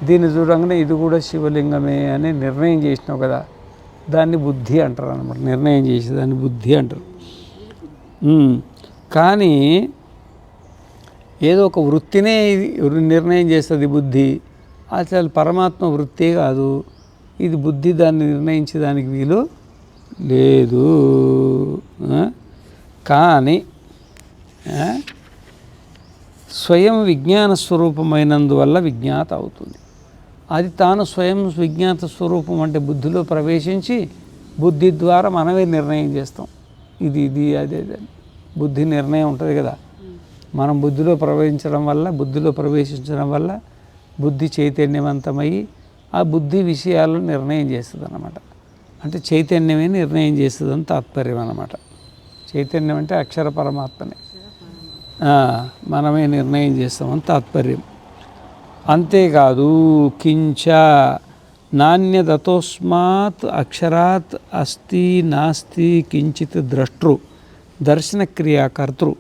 దీన్ని చూడంగానే ఇది కూడా శివలింగమే అని నిర్ణయం చేసినావు కదా, దాన్ని బుద్ధి అంటారు అన్నమాట. నిర్ణయం చేసేదాన్ని బుద్ధి అంటారు. కానీ ఏదో ఒక వృత్తినే నిర్ణయం చేస్తుంది బుద్ధి. అసలు పరమాత్మ వృత్తే కాదు, ఇది బుద్ధి దాన్ని నిర్ణయించేదానికి వీలు లేదు. కానీ స్వయం విజ్ఞాన స్వరూపమైనందువల్ల విజ్ఞాత అవుతుంది. అది తాను స్వయం విజ్ఞాత స్వరూపం అంటే బుద్ధిలో ప్రవేశించి బుద్ధి ద్వారా మనమే నిర్ణయం చేస్తాం. ఇది అదే బుద్ధి నిర్ణయం ఉంటుంది కదా. మనం బుద్ధిలో ప్రవేశించడం వల్ల బుద్ధి చైతన్యవంతమయ్యి ఆ బుద్ధి విషయాలను నిర్ణయం చేస్తుంది అన్నమాట. అంటే చైతన్యమే నిర్ణయం చేస్తుందని తాత్పర్యం అన్నమాట. చైతన్యం అంటే అక్షర పరమాత్మనే, మనమే నిర్ణయం చేస్తామని తాత్పర్యం. అంతేకాదు కించ నాణ్యదతోస్మాత్ అక్షరాత్ అస్తి నాస్తి కించిత్ ద్రష్టృ దర్శనక్రియాకర్తృ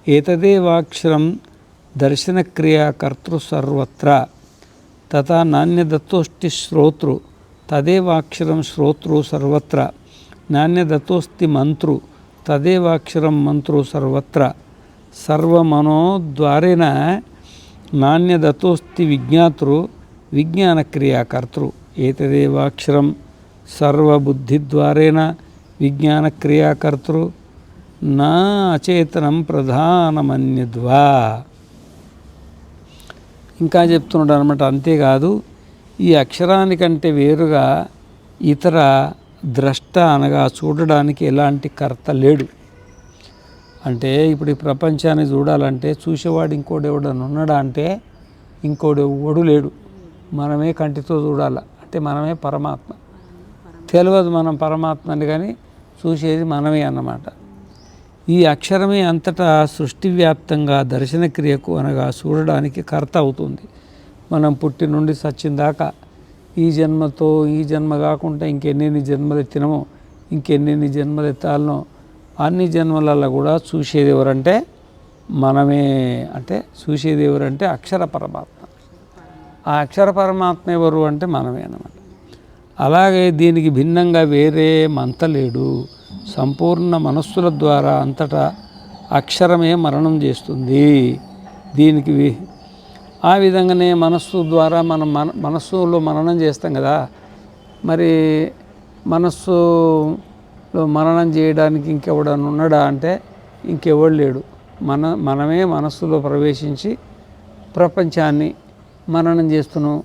ఏతదేవాక్షరం దర్శనక్రియాకర్తృ సర్వత్ర తథా నాణ్యదత్తోష్టి శ్రోతృ తదేవాక్షరం శ్రోతృ సర్వత్ర నాణ్యదత్తోస్తి మంత్రు తదేవాక్షరం మంత్రు సర్వత్ర సర్వమనోద్వారేణ నాణ్యదత్తోస్తి విజ్ఞాతృ విజ్ఞానక్రియాకర్తృ ఏతదేవాక్షరం సర్వబుద్ధిద్వారేణ విజ్ఞానక్రియాకర్తృ నా అచేతనం ప్రధానమన్యద్వా. ఇంకా చెప్తున్నాడు అనమాట. అంతేకాదు ఈ అక్షరానికంటే వేరుగా ఇతర ద్రష్ట అనగా చూడడానికి ఎలాంటి కర్త లేడు. అంటే ఇప్పుడు ఈ ప్రపంచాన్ని చూడాలంటే చూసేవాడు ఇంకోటి ఎవడన్నా ఉన్నాడా అంటే ఇంకోటి ఎవడు లేడు. మనమే కంటితో చూడాలి అంటే మనమే పరమాత్మ. తెలియదు మనం పరమాత్మని, కానీ చూసేది మనమే అన్నమాట. ఈ అక్షరమే అంతటా సృష్టి వ్యాప్తంగా దర్శనక్రియకు అనగా చూడడానికి కర్త అవుతుంది. మనం పుట్టి నుండి సచ్చిన దాకా ఈ జన్మతో ఈ జన్మ కాకుండా ఇంకెన్నెన్ని జన్మలు ఎత్తినమో ఇంకెన్నెన్ని జన్మలు ఎత్తాలనో అన్ని జన్మలలో కూడా చూసేది ఎవరంటే మనమే. అంటే చూసేది ఎవరంటే అక్షర పరమాత్మ. ఆ అక్షర పరమాత్మ ఎవరు అంటే మనమే అన్నమాట. అలాగే దీనికి భిన్నంగా వేరే మంత లేడు. సంపూర్ణ మనస్సుల ద్వారా అంతటా అక్షరమే మరణం చేస్తుంది. దీనికి ఆ విధంగానే మనస్సు ద్వారా మనం మనస్సులో మననం చేస్తాం కదా. మరి మనస్సులో మననం చేయడానికి ఇంకెవడన్నా ఉన్నాడా అంటే ఇంకెవడు లేడు. మనమే మనస్సులో ప్రవేశించి ప్రపంచాన్ని మననం చేస్తున్నాం.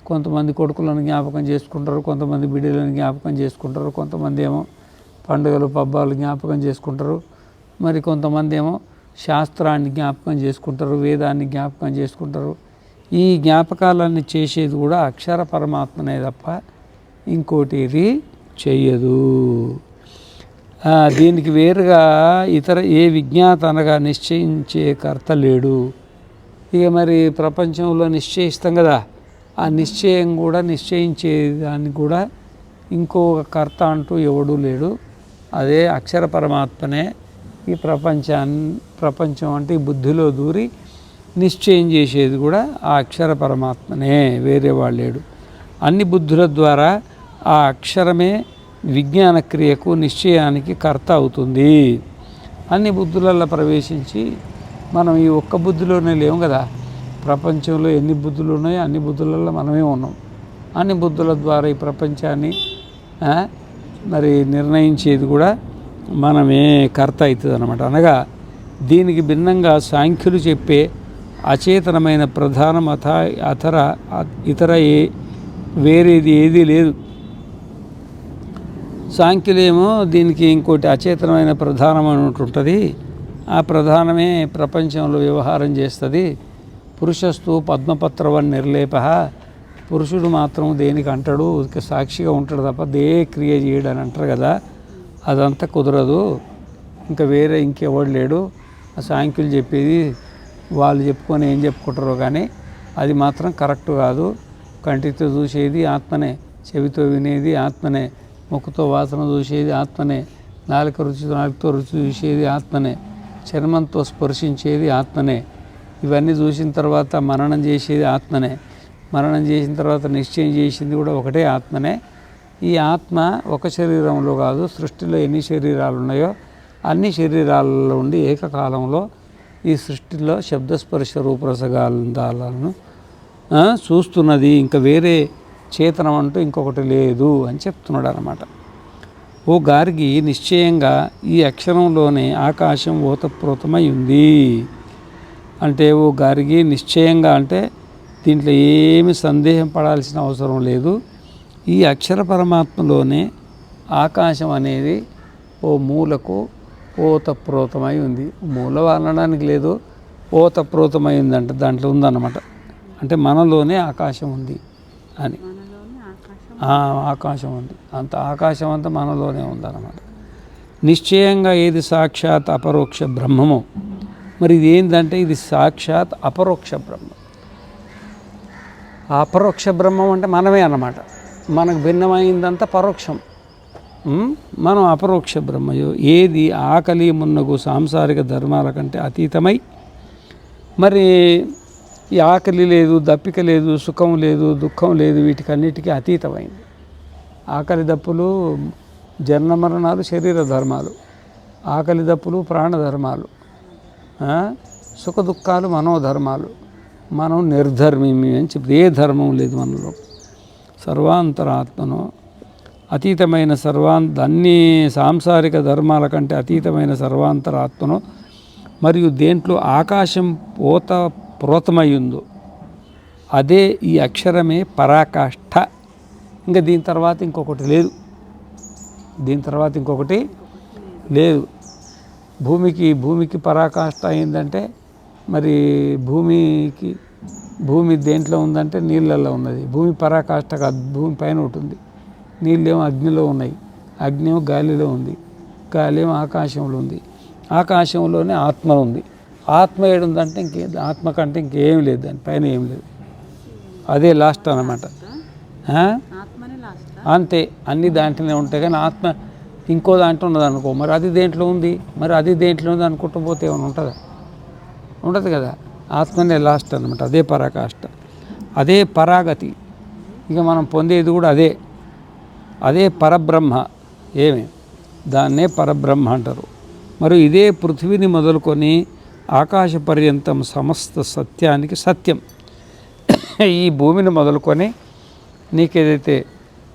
కొంతమంది కొడుకులను జ్ఞాపకం చేసుకుంటారు, కొంతమంది బిడ్డలను జ్ఞాపకం చేసుకుంటారు, కొంతమంది ఏమో పండుగలు పబ్బాలు జ్ఞాపకం చేసుకుంటారు, మరి కొంతమంది ఏమో శాస్త్రాన్ని జ్ఞాపకం చేసుకుంటారు, వేదాన్ని జ్ఞాపకం చేసుకుంటారు. ఈ జ్ఞాపకాలన్నీ చేసేది కూడా అక్షర పరమాత్మనే తప్ప ఇంకోటి ఇది చెయ్యదు. దీనికి వేరుగా ఇతర ఏ విజ్ఞాత అనగా నిశ్చయించే కర్త లేడు. ఇక మరి ప్రపంచంలో నిశ్చయిస్తాం కదా, ఆ నిశ్చయం కూడా నిశ్చయించేదానికి కూడా ఇంకొక కర్త అంటూ ఎవడూ లేడు. అదే అక్షర పరమాత్మనే ఈ ప్రపంచం అంటే ఈ బుద్ధిలో దూరి నిశ్చయం చేసేది కూడా ఆ అక్షర పరమాత్మనే, వేరే వాళ్ళు లేడు. అన్ని బుద్ధుల ద్వారా ఆ అక్షరమే విజ్ఞాన క్రియకు నిశ్చయానికి కర్త అవుతుంది. అన్ని బుద్ధులలో ప్రవేశించి మనం ఈ ఒక్క బుద్ధిలోనే లేము కదా. ప్రపంచంలో ఎన్ని బుద్ధులు ఉన్నాయో అన్ని బుద్ధులలో మనమే ఉన్నాం. అన్ని బుద్ధుల ద్వారా ఈ ప్రపంచాన్ని మరి నిర్ణయించేది కూడా మనమే కర్త అవుతుంది అన్నమాట. అనగా దీనికి భిన్నంగా సాంఖ్యులు చెప్పే అచేతనమైన ప్రధానం ఇతర వేరేది ఏదీ లేదు. సాంఖ్యులేమో దీనికి ఇంకోటి అచేతనమైన ప్రధానం అని ఉంటుంది. ఆ ప్రధానమే ప్రపంచంలో వ్యవహారం చేస్తుంది. పురుషస్తు పద్మపత్రవన్ నిర్లేప. పురుషుడు మాత్రం దేనికి అంటాడు, సాక్షిగా ఉంటాడు తప్ప దే క్రియ చేయడు అని అంటారు కదా. అదంతా కుదరదు, ఇంకా వేరే ఇంకెవడు లేడు. ఆ సాంఖ్యులు చెప్పేది వాళ్ళు చెప్పుకొని ఏం చెప్పుకుంటారో కానీ అది మాత్రం కరెక్ట్ కాదు. కంటితో చూసేది ఆత్మనే, చెవితో వినేది ఆత్మనే, ముక్కుతో వాసన చూసేది ఆత్మనే, నాలుకతో రుచి చూసేది ఆత్మనే, చర్మంతో స్పర్శించేది ఆత్మనే. ఇవన్నీ చూసిన తర్వాత మననం చేసేది ఆత్మనే. మననం చేసిన తర్వాత నిశ్చయం చేసింది కూడా ఒకటే ఆత్మనే. ఈ ఆత్మ ఒక శరీరంలో కాదు, సృష్టిలో ఎన్ని శరీరాలు ఉన్నాయో అన్ని శరీరాలలో ఉండి ఏకకాలంలో ఈ సృష్టిలో శబ్దస్పర్శ రూపరసగాలను చూస్తున్నది. ఇంకా వేరే చేతనం అంటూ ఇంకొకటి లేదు అని చెప్తున్నాడు అన్నమాట. ఓ గార్గి, నిశ్చయంగా ఈ అక్షరంలోనే ఆకాశం ఓతప్రోతమై ఉంది. అంటే ఓ గార్గి నిశ్చయంగా అంటే దీంట్లో ఏమి సందేహం పడాల్సిన అవసరం లేదు. ఈ అక్షర పరమాత్మలోనే ఆకాశం అనేది ఓ మూలకు ఓతప్రోతమై ఉంది. మూల అనడానికి లేదు, ఓతప్రోతమై ఉందంట, దాంట్లో ఉందన్నమాట. అంటే మనలోనే ఆకాశం ఉంది అని. ఆకాశం ఉంది, అంత ఆకాశం అంతా మనలోనే ఉందన్నమాట. నిశ్చయంగా ఏది సాక్షాత్ అపరోక్ష బ్రహ్మము. మరి ఇది ఏంటంటే ఇది సాక్షాత్ అపరోక్ష బ్రహ్మం. అపరోక్ష బ్రహ్మం అంటే మనమే అన్నమాట. మనకు భిన్నమైందంతా పరోక్షం, మనం అపరోక్ష బ్రహ్మయో. ఏది ఆకలి మున్నగు సాంసారిక ధర్మాల కంటే అతీతమై, మరి ఈ ఆకలి లేదు, దప్పిక లేదు, సుఖం లేదు, దుఃఖం లేదు, వీటికన్నిటికీ అతీతమైంది. ఆకలి దప్పులు జన్మ మరణాలు శరీర ధర్మాలు, ఆకలి దప్పులు ప్రాణధర్మాలు, సుఖ దుఃఖాలు మనోధర్మాలు. మనం నిర్ధర్మీ అని చెప్పి ఏ ధర్మం లేదు మనలో. సర్వాంతరాత్మను అతీతమైన అన్ని సాంసారిక ధర్మాల కంటే అతీతమైన సర్వాంతరాత్మను, మరియు దేంట్లో ఆకాశం ప్రోతమై ఉందో అదే ఈ అక్షరమే పరాకాష్ఠ. ఇంకా దీని తర్వాత ఇంకొకటి లేదు, దీని తర్వాత ఇంకొకటి లేదు. భూమికి పరాకాష్ఠ అయిందంటే మరి భూమి దేంట్లో ఉందంటే నీళ్ళల్లో ఉన్నది. భూమి పరాకాష్ఠ కాదు, భూమి పైన ఉంటుంది. నీళ్ళేమో అగ్నిలో ఉన్నాయి, అగ్ని ఏమో గాలిలో ఉంది, గాలి ఏమో ఆకాశంలో ఉంది, ఆకాశంలోనే ఆత్మ ఉంది. ఆత్మ ఏడుందంటే ఆత్మ కంటే ఇంకేం లేదు, దాని పైన ఏం లేదు. అదే లాస్ట్ అన్నమాట. ఆ? అంతే, అన్ని దాంట్లోనే ఉంటాయి. కానీ ఆత్మ ఇంకో దాంట్లో ఉన్నది అనుకో, మరి అది దేంట్లో ఉంది, మరి అది దేంట్లో ఉంది అనుకుంటూ పోతే ఏమైనా ఉంటుందా? ఉండదు కదా. ఆత్మనే లాస్ట్ అనమాట. అదే పరాకాష్ట, అదే పరాగతి. ఇక మనం పొందేది కూడా అదే, అదే పరబ్రహ్మ. ఏమి దాన్నే పరబ్రహ్మ అంటారు. మరి ఇదే పృథ్వీని మొదలుకొని ఆకాశ పర్యంతం సమస్త సత్యానికి సత్యం. ఈ భూమిని మొదలుకొని నీకేదైతే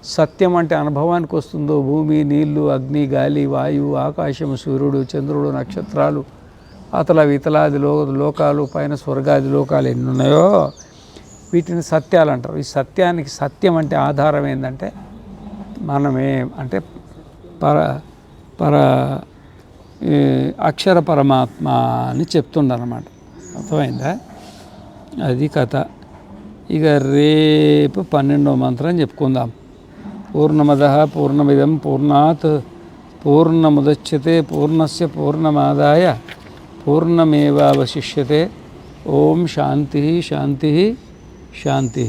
సత్యం అంటే అనుభవానికి వస్తుందో, భూమి, నీళ్లు, అగ్ని, గాలి, వాయువు, ఆకాశం, సూర్యుడు, చంద్రుడు, నక్షత్రాలు, అతల వితలాది లోకాలు, పైన స్వర్గాది లోకాలు ఎన్ని ఉన్నాయో వీటిని సత్యాలు అంటారు. ఈ సత్యానికి సత్యం అంటే ఆధారం ఏంటంటే మనమే అంటే పర అక్షర పరమాత్మ అని చెప్తుండనమాట. అర్థమైందా? అది కథ. ఇక రేపు 12వ మంత్రం చెప్పుకుందాం. పూర్ణమద పూర్ణమిదం పూర్ణాత్ పూర్ణముదచ్యతే పూర్ణస్య పూర్ణమాదాయ పూర్ణమేవావశిష్యతే. ఓం శాంతి శాంతి శాంతి.